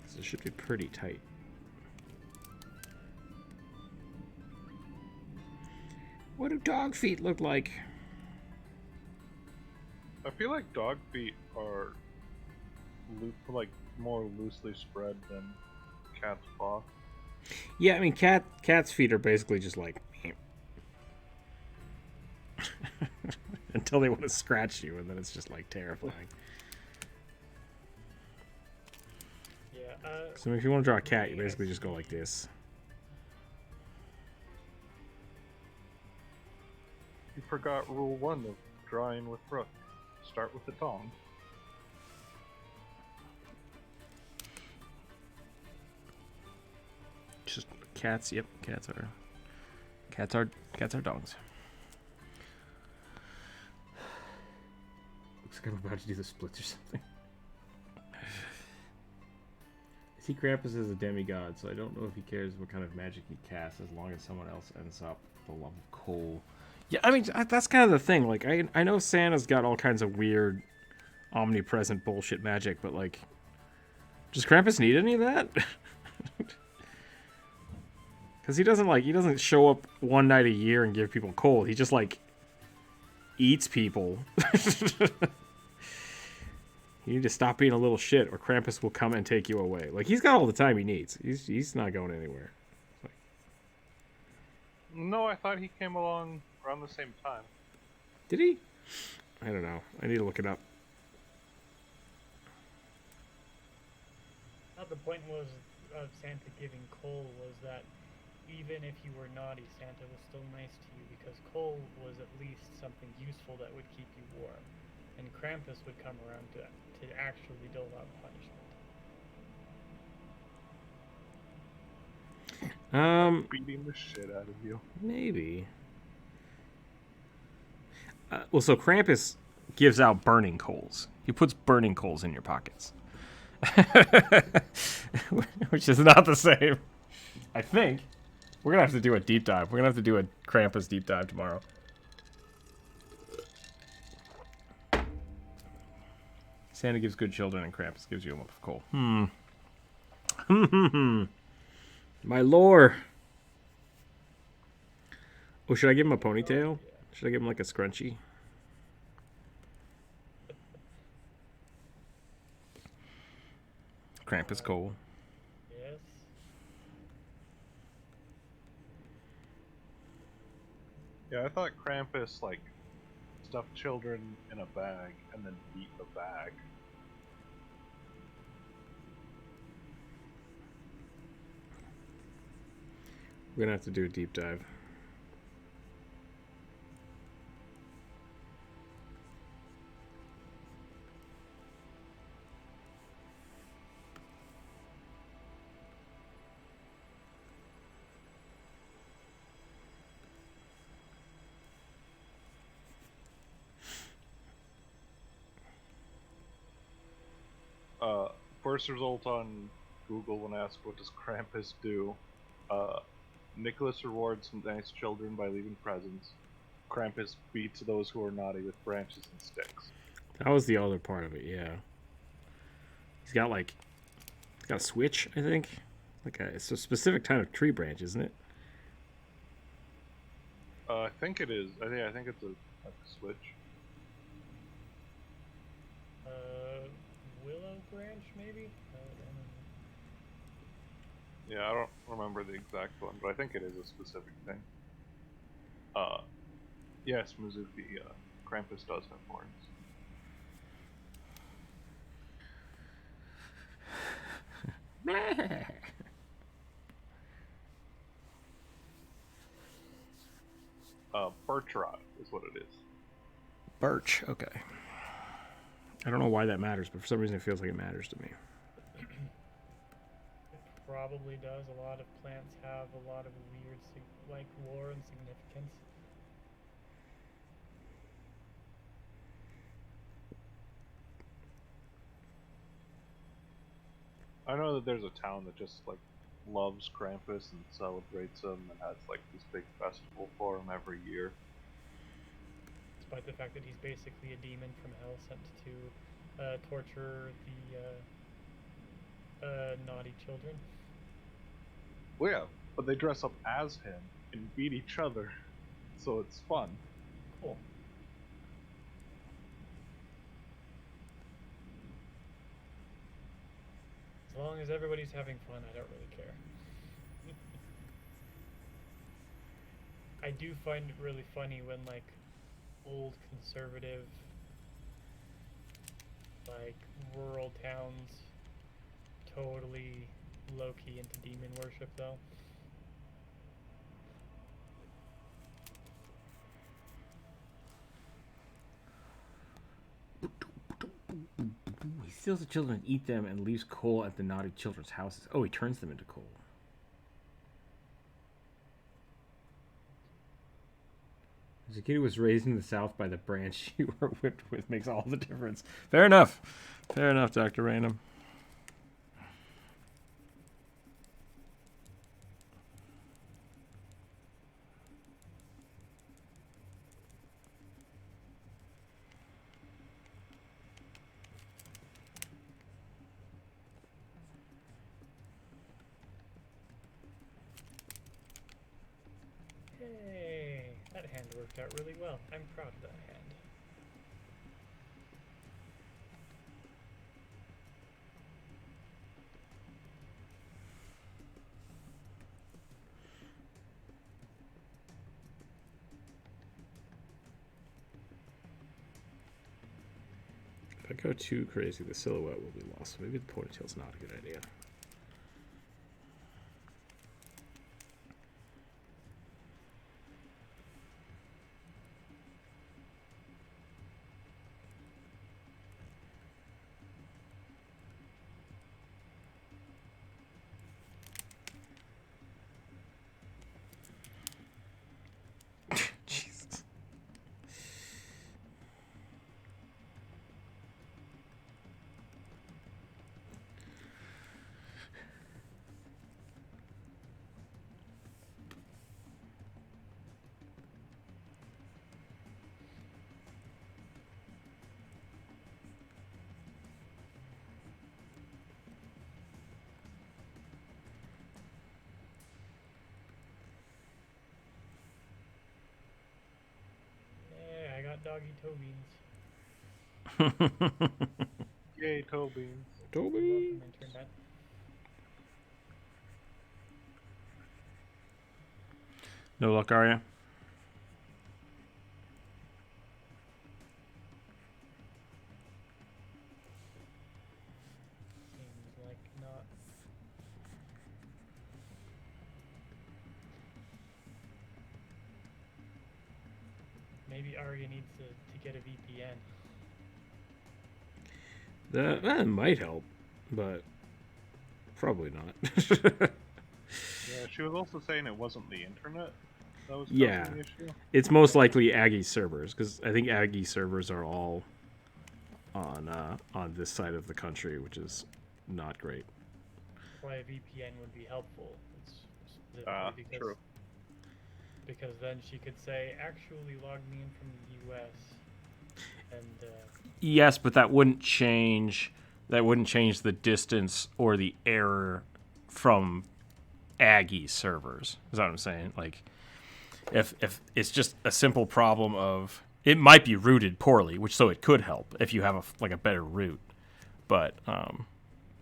So it should be pretty tight. What do dog feet look like? I feel like dog feet are like more loosely spread than cat's paw. Yeah, I mean cat's feet are basically just like until they want to scratch you, and then it's just like terrifying. Yeah. So if you want to draw a cat, you basically just go like this. You forgot rule 1 of drawing with Rook. Start with the tongue. Just cats. Yep, cats are dogs. Looks like I'm about to do the splits or something. I see Krampus as a demigod, so I don't know if he cares what kind of magic he casts as long as someone else ends up with the love of coal. Yeah, I mean, that's kind of the thing. Like, I know Santa's got all kinds of weird, omnipresent bullshit magic, but, like, does Krampus need any of that? Because he doesn't show up one night a year and give people coal. He just, like, eats people. You need to stop being a little shit, or Krampus will come and take you away. Like, he's got all the time he needs. He's not going anywhere. Like... No, I thought he came along around the same time. Did he? I don't know. I need to look it up. The point was of Santa giving coal was that even if you were naughty, Santa was still nice to you because coal was at least something useful that would keep you warm, and Krampus would come around to actually dole out punishment. Beating the shit out of you. Maybe. Well, so Krampus gives out burning coals. He puts burning coals in your pockets. Which is not the same. I think. We're going to have to do a deep dive. We're going to have to do a Krampus deep dive tomorrow. Santa gives good children and Krampus gives you a lump of coal. My lore. Oh, should I give him a ponytail? Should I give him like a scrunchie? Krampus coal. Yes. Yeah, I thought Krampus, like, stuffed children in a bag and then beat the bag. We're gonna have to do a deep dive. First result on Google when asked what does Krampus do, Nicholas rewards nice children by leaving presents. Krampus beats those who are naughty with branches and sticks. That was the other part of it, yeah. He's got a switch, I think. It's a specific kind of tree branch, isn't it? I think it is. I think it's a switch. Willow branch, maybe? Yeah, I don't remember the exact one, but I think it is a specific thing. Yes, Mizuki, Krampus does have horns. Birch rod is what it is. Birch, okay. I don't know why that matters, but for some reason it feels like it matters to me. It probably does. A lot of plants have a lot of weird, like, lore and significance. I know that there's a town that just like loves Krampus and celebrates him and has like this big festival for him every year. Despite the fact that he's basically a demon from hell sent to torture the naughty children. Well, yeah, but they dress up as him and beat each other, so it's fun. Cool. As long as everybody's having fun, I don't really care. I do find it really funny when, like, old conservative, like, rural towns totally low-key into demon worship, though. He steals the children and eats them and leaves coal at the naughty children's houses. Oh, he turns them into coal. As a kid who was raised in the South by the branch you were whipped with makes all the difference. Fair enough. Fair enough, Dr. Random. Hey, that hand worked out really well. I'm proud of that hand. If I go too crazy, the silhouette will be lost. Maybe the ponytail's not a good idea. Jesus. Hey, I got doggy toe beans. Yay, toe beans. You're Toby. welcome, Internet. No luck, are ya? Seems like not. Maybe Arya needs to get a VPN. That might help, but probably not. Yeah, she was also saying it wasn't the internet that was Yeah. causing the issue. It's most likely Aggie servers, because I think Aggie servers are all on this side of the country, which is not great. Why a VPN would be helpful. Specifically because, True. because then she could say, actually log me in from the US. And Yes, but that wouldn't change. That wouldn't change the distance or the error from Aggie servers. Is that what I'm saying? Like, if it's just a simple problem of it might be routed poorly, which so it could help if you have a better route, but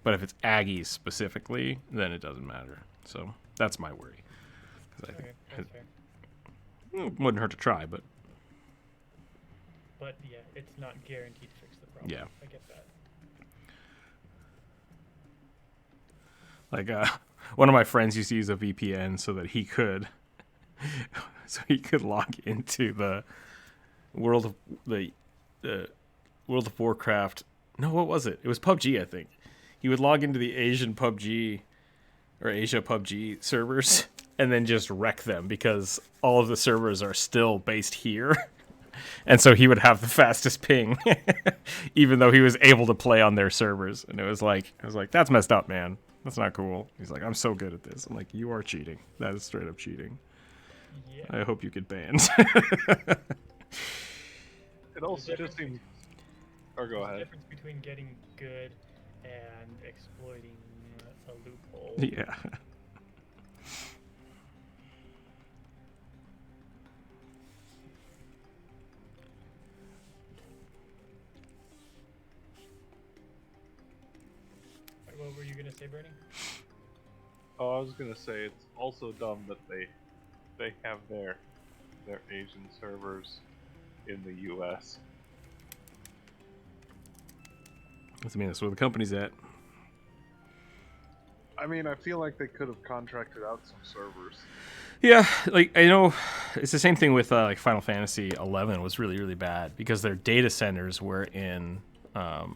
if it's Aggie specifically, then it doesn't matter. So that's my worry. 'Cause I think Okay, that's fair. it wouldn't hurt to try, but But yeah, it's not guaranteed to fix the problem. Yeah. I get that. like one of my friends used to use a VPN so that he could log into the World of Warcraft. No, what was it? It was PUBG, I think. He would log into the Asian PUBG or Asia PUBG servers and then just wreck them because all of the servers are still based here. And so he would have the fastest ping, even though he was able to play on their servers. And I was like, that's messed up, man. That's not cool. He's like, I'm so good at this. I'm like, you are cheating. That is straight up cheating. Yeah. I hope you get banned. It also just seems. Or go There's a ahead. difference between getting good and exploiting a loophole. Yeah. What were you gonna say, Bernie? Oh, I was gonna say it's also dumb that they have their Asian servers in the U.S. I mean, that's where the company's at. I mean, I feel like they could have contracted out some servers. Yeah, like I know it's the same thing with like Final Fantasy 11 was really, really bad because their data centers were in, I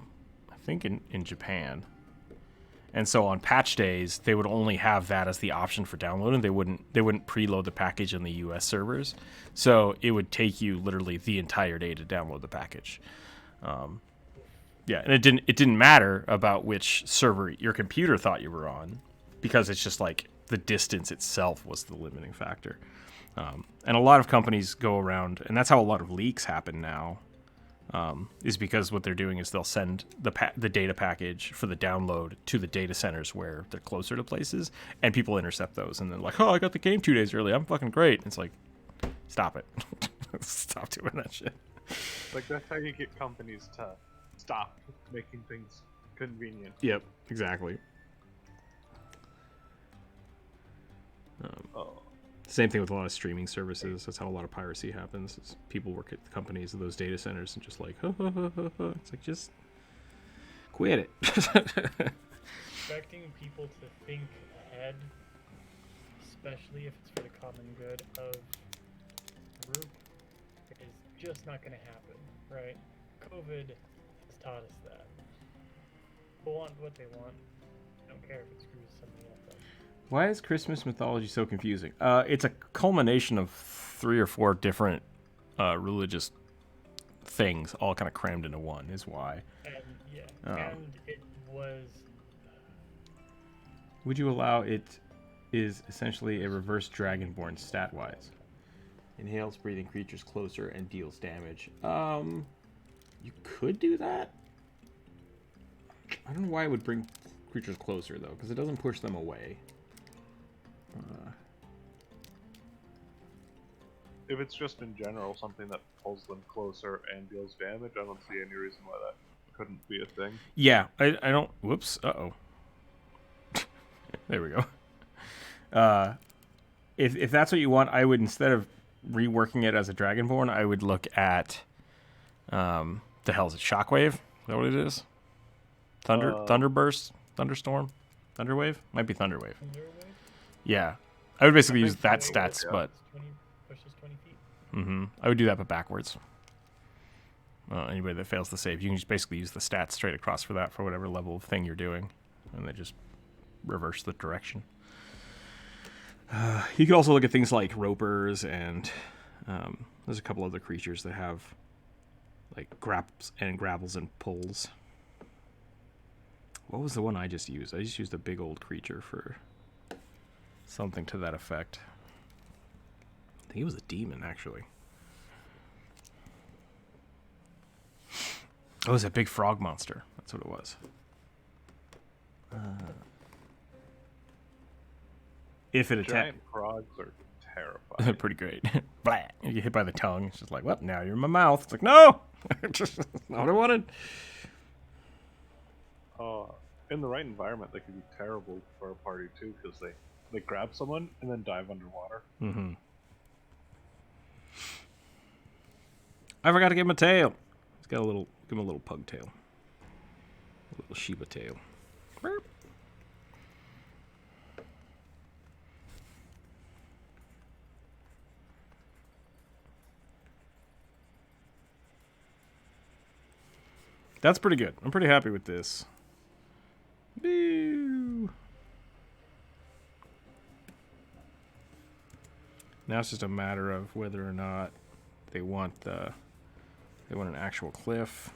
think in Japan. And so on patch days, they would only have that as the option for downloading. They wouldn't preload the package on the US servers. So it would take you literally the entire day to download the package. Yeah, and it didn't matter about which server your computer thought you were on because it's just like the distance itself was the limiting factor. And a lot of companies go around, and that's how a lot of leaks happen now. Is because what they're doing is they'll send the data package for the download to the data centers where they're closer to places, and people intercept those, and then like, oh, I got the game 2 days early, I'm fucking great. And it's like, stop it, stop doing that shit. Like that's how you get companies to stop making things convenient. Yep, exactly. Oh, Same thing with a lot of streaming services. That's how a lot of piracy happens. Is people work at the companies of those data centers and just like, it's like, just quit it. Expecting people to think ahead, especially if it's for the common good of the group, is just not going to happen, right? COVID has taught us that. People want what they want. I don't care if it screws somebody else up. Why is Christmas mythology so confusing? It's a culmination of 3 or 4 different religious things, all kind of crammed into one, is why. And yeah, and it was. Would you allow it is essentially a reverse dragonborn stat-wise? Inhales breathing creatures closer and deals damage. You could do that? I don't know why it would bring creatures closer, though, because it doesn't push them away. if it's just in general something that pulls them closer and deals damage, I don't see any reason why that couldn't be a thing. Yeah, I don't... Whoops. Uh-oh. There we go. If that's what you want, I would, instead of reworking it as a Dragonborn, I would look at... the hell is it? Shockwave? Is that what it is? Thunderburst? Thunderstorm? Thunderwave? Might be Thunderwave. Yeah. I would basically use that stats, but... Pushes 20 feet. I would do that, but backwards. Anybody that fails to save, you can just basically use the stats straight across for that, for whatever level of thing you're doing, and then just reverse the direction. You can also look at things like ropers, and there's a couple other creatures that have like graps and gravels and pulls. What was the one I just used? I just used a big old creature for something to that effect. I think it was a demon, actually. Oh, it was a big frog monster. That's what it was. If it attacked... Giant frogs are terrifying. Pretty great. Blah. You get hit by the tongue. It's just like, well, now you're in my mouth. It's like, no! That's not what I wanted. In the right environment, they could be terrible for a party too, because They grab someone and then dive underwater. Mm-hmm. I forgot to give him a tail. He's got a little. Give him a little pug tail. A little Shiba tail. Burp. That's pretty good. I'm pretty happy with this. Boo. Now it's just a matter of whether or not they want an actual cliff.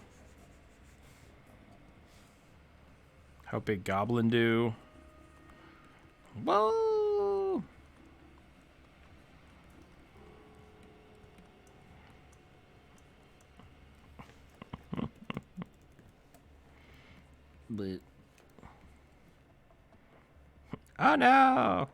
How big Goblin do? Whoa! But oh no!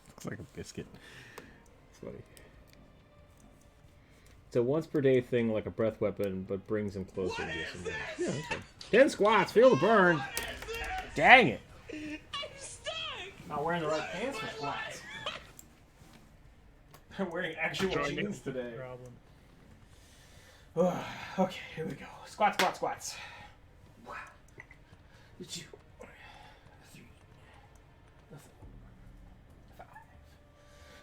Looks like a biscuit. It's funny. It's a once per day thing, like a breath weapon, but brings him closer and gets him down. Yeah, that's fine. 10 squats, feel the burn. Dang it! I'm stuck. Not wearing the right pants for squats. I'm wearing actual jeans today. Problem. Okay, here we go. Squats, squats, squats. 2, 3, 4,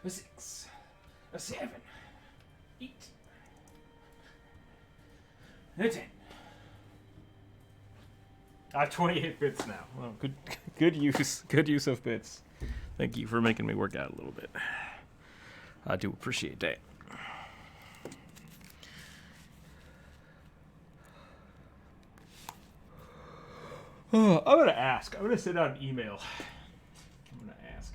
5, 6, 7, 8, 10. I have 28 bits now. Well, good use of bits. Thank you for making me work out a little bit. I do appreciate that. Oh, I'm gonna ask. I'm gonna send out an email. I'm gonna ask.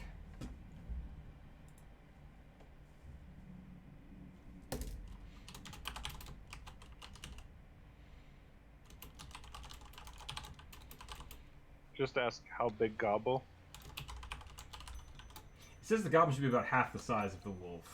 Just ask how big Gobble. It says the goblin should be about half the size of the wolf.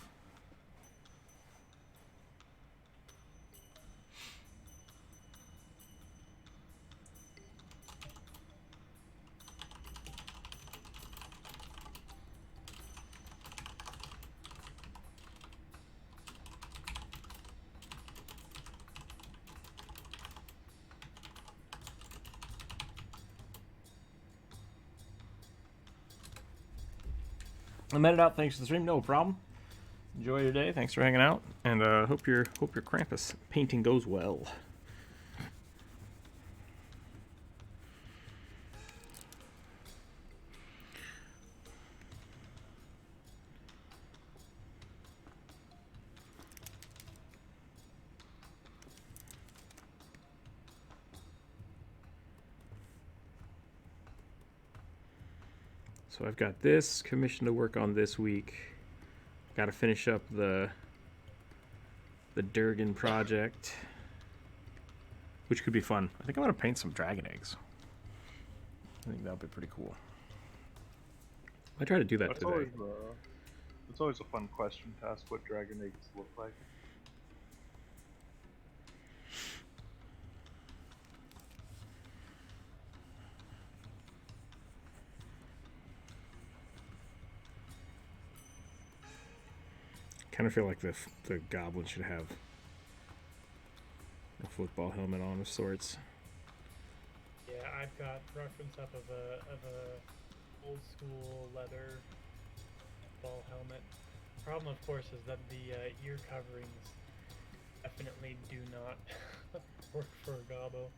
I met it out thanks to the stream. No problem. Enjoy your day. Thanks for hanging out, and hope your Krampus painting goes well. So I've got this commission to work on this week. Got to finish up the Durgan project, which could be fun. I think I'm gonna paint some dragon eggs. I think that would be pretty cool. I try to do that today. It's always a fun question to ask what dragon eggs look like. Kind of feel like the goblin should have a football helmet on of sorts. Yeah, I've got reference up of a old school leather ball helmet. Problem, of course, is that the ear coverings definitely do not work for a gobbo.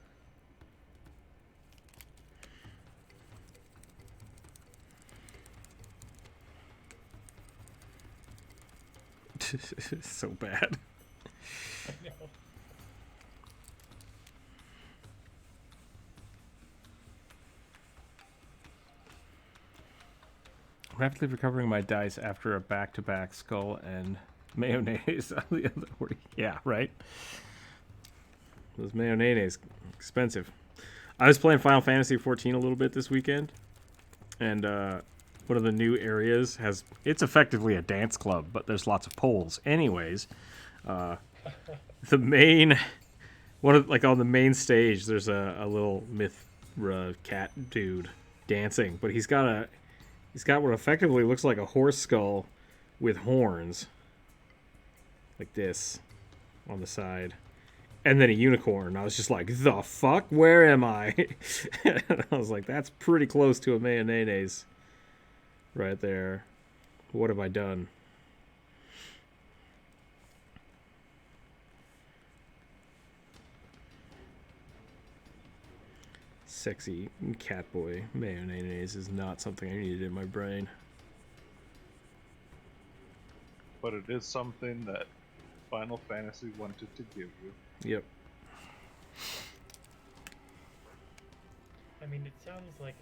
So bad. I know. Rapidly recovering my dice after a back-to-back skull and mayonnaise on the other word. Yeah, right. Those mayonnaise, expensive. I was playing Final Fantasy 14 a little bit this weekend, and one of the new areas it's effectively a dance club, but there's lots of poles. Anyways, the main on the main stage, there's a little Mithra cat dude dancing, but he's got what effectively looks like a horse skull with horns, like this, on the side, and then a unicorn. I was just like, the fuck? Where am I? And I was like, that's pretty close to a mayonnaise right there. What have I done? Sexy cat boy mayonnaise is not something I needed in my brain. But it is something that Final Fantasy wanted to give you. Yep. I mean, it sounds like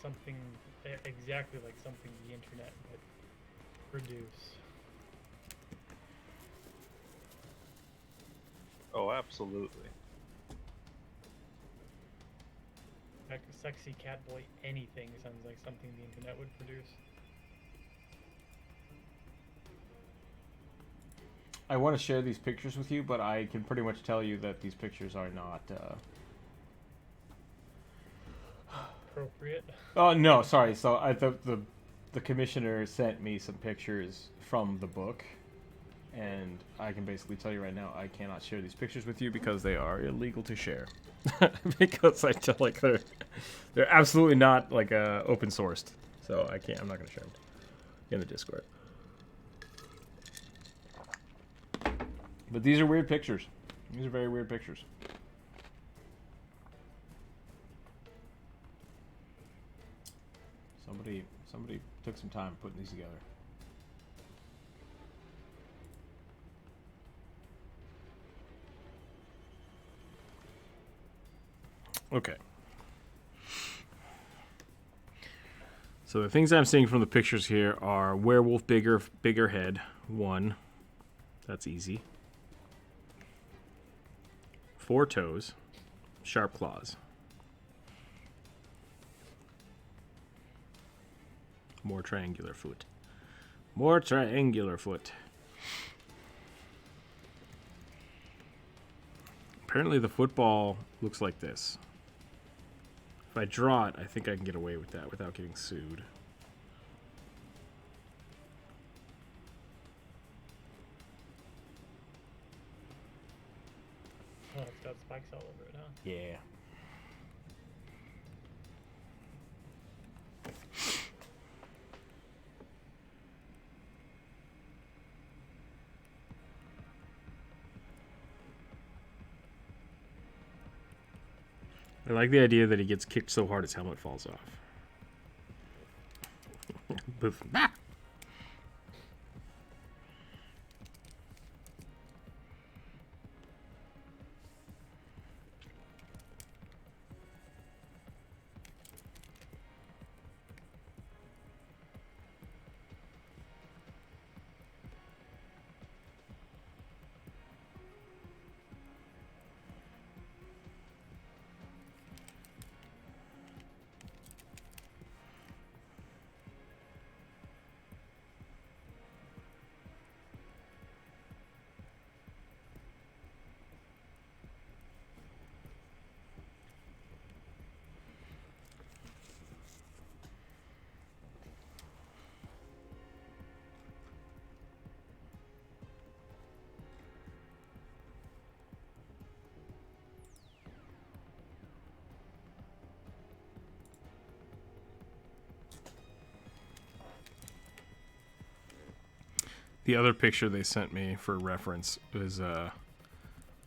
something exactly like something the internet would produce. Oh, absolutely. Like a sexy cat boy anything sounds like something the internet would produce. I want to share these pictures with you, but I can pretty much tell you that these pictures are not... Appropriate. Oh, no, sorry. So the commissioner sent me some pictures from the book, and I can basically tell you right now, I cannot share these pictures with you because they are illegal to share. Because I feel like they're absolutely not like open sourced, so I'm not gonna share them in the Discord. But these are weird pictures. These are very weird pictures. Somebody took some time putting these together. Okay. So the things I'm seeing from the pictures here are werewolf, bigger head, 1. That's easy. 4 toes, sharp claws. More triangular foot. More triangular foot. Apparently the football looks like this. If I draw it, I think I can get away with that without getting sued. Oh, it's got spikes all over it, huh? Yeah. I like the idea that he gets kicked so hard his helmet falls off. Boof. Ah! The other picture they sent me for reference is a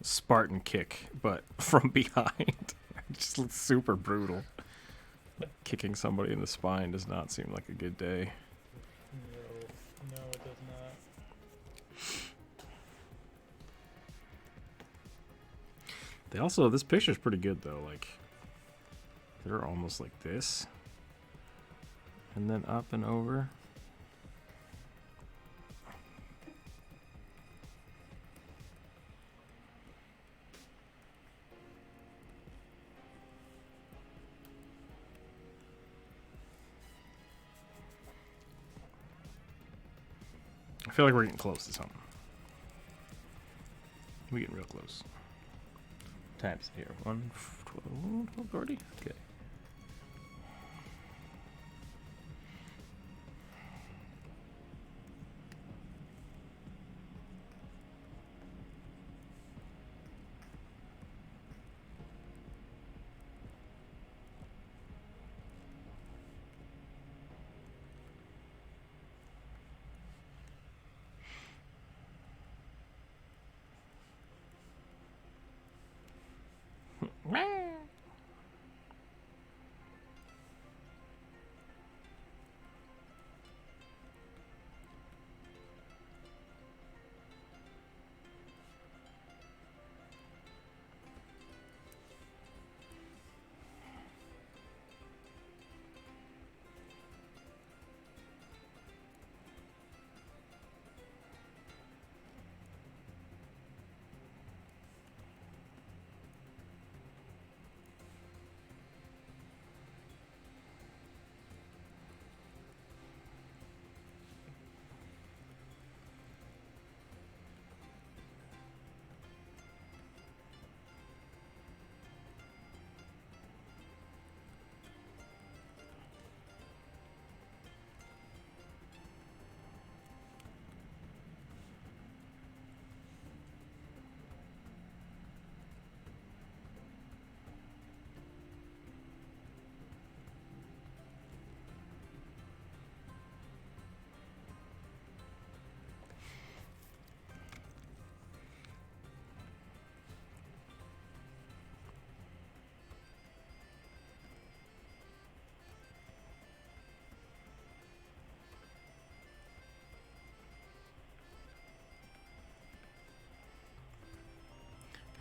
Spartan kick, but from behind. It just looks super brutal. Kicking somebody in the spine does not seem like a good day. No, it does not. They also, this picture's pretty good though. Like, they're almost like this, and then up and over. feel like we're getting close to something. We're getting real close. Times here. 1, 12 already? Okay.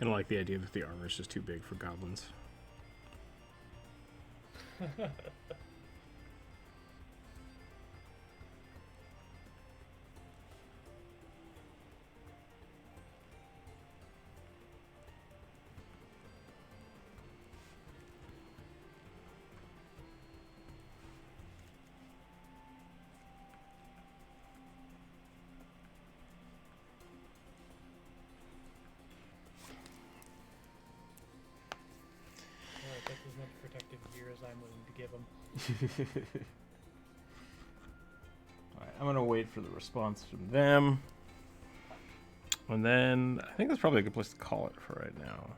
I don't like the idea that the armor is just too big for goblins. That's as much protective gear as I'm willing to give them. Alright, I'm gonna wait for the response from them. And then I think that's probably a good place to call it for right now.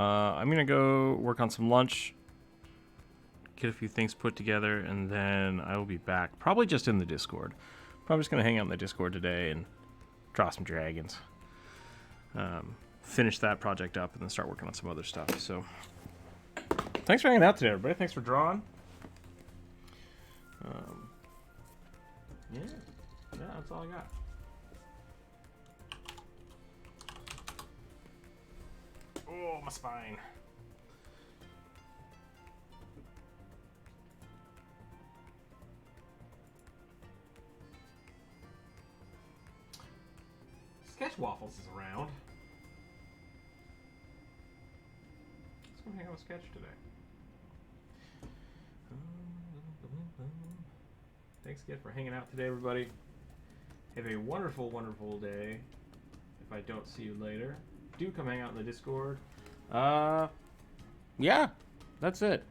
I'm gonna go work on some lunch, get a few things put together, and then I will be back. Probably just in the Discord. Probably just gonna hang out in the Discord today and draw some dragons. Finish that project up and then start working on some other stuff. So thanks for hanging out today, everybody. Thanks for drawing. Yeah, that's all I got. Oh, my spine. Sketch Waffles is around. Let's go hang out with Sketch today. Thanks again for hanging out today, everybody. Have a wonderful, wonderful day. If I don't see you later, do come hang out in the Discord. Yeah, that's it.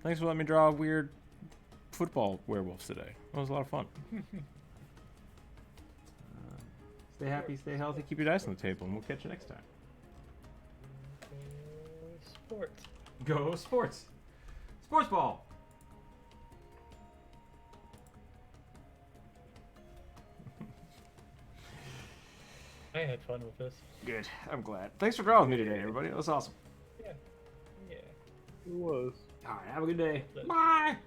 Thanks for letting me draw weird football werewolves today. That was a lot of fun. Stay happy, stay healthy, keep your dice on the table, and we'll catch you next time. Sports. Go sports! Sports ball! I had fun with this. Good, I'm glad. Thanks for drawing with me today, everybody. That was awesome. Yeah. It was. Alright, have a good day. But- Bye!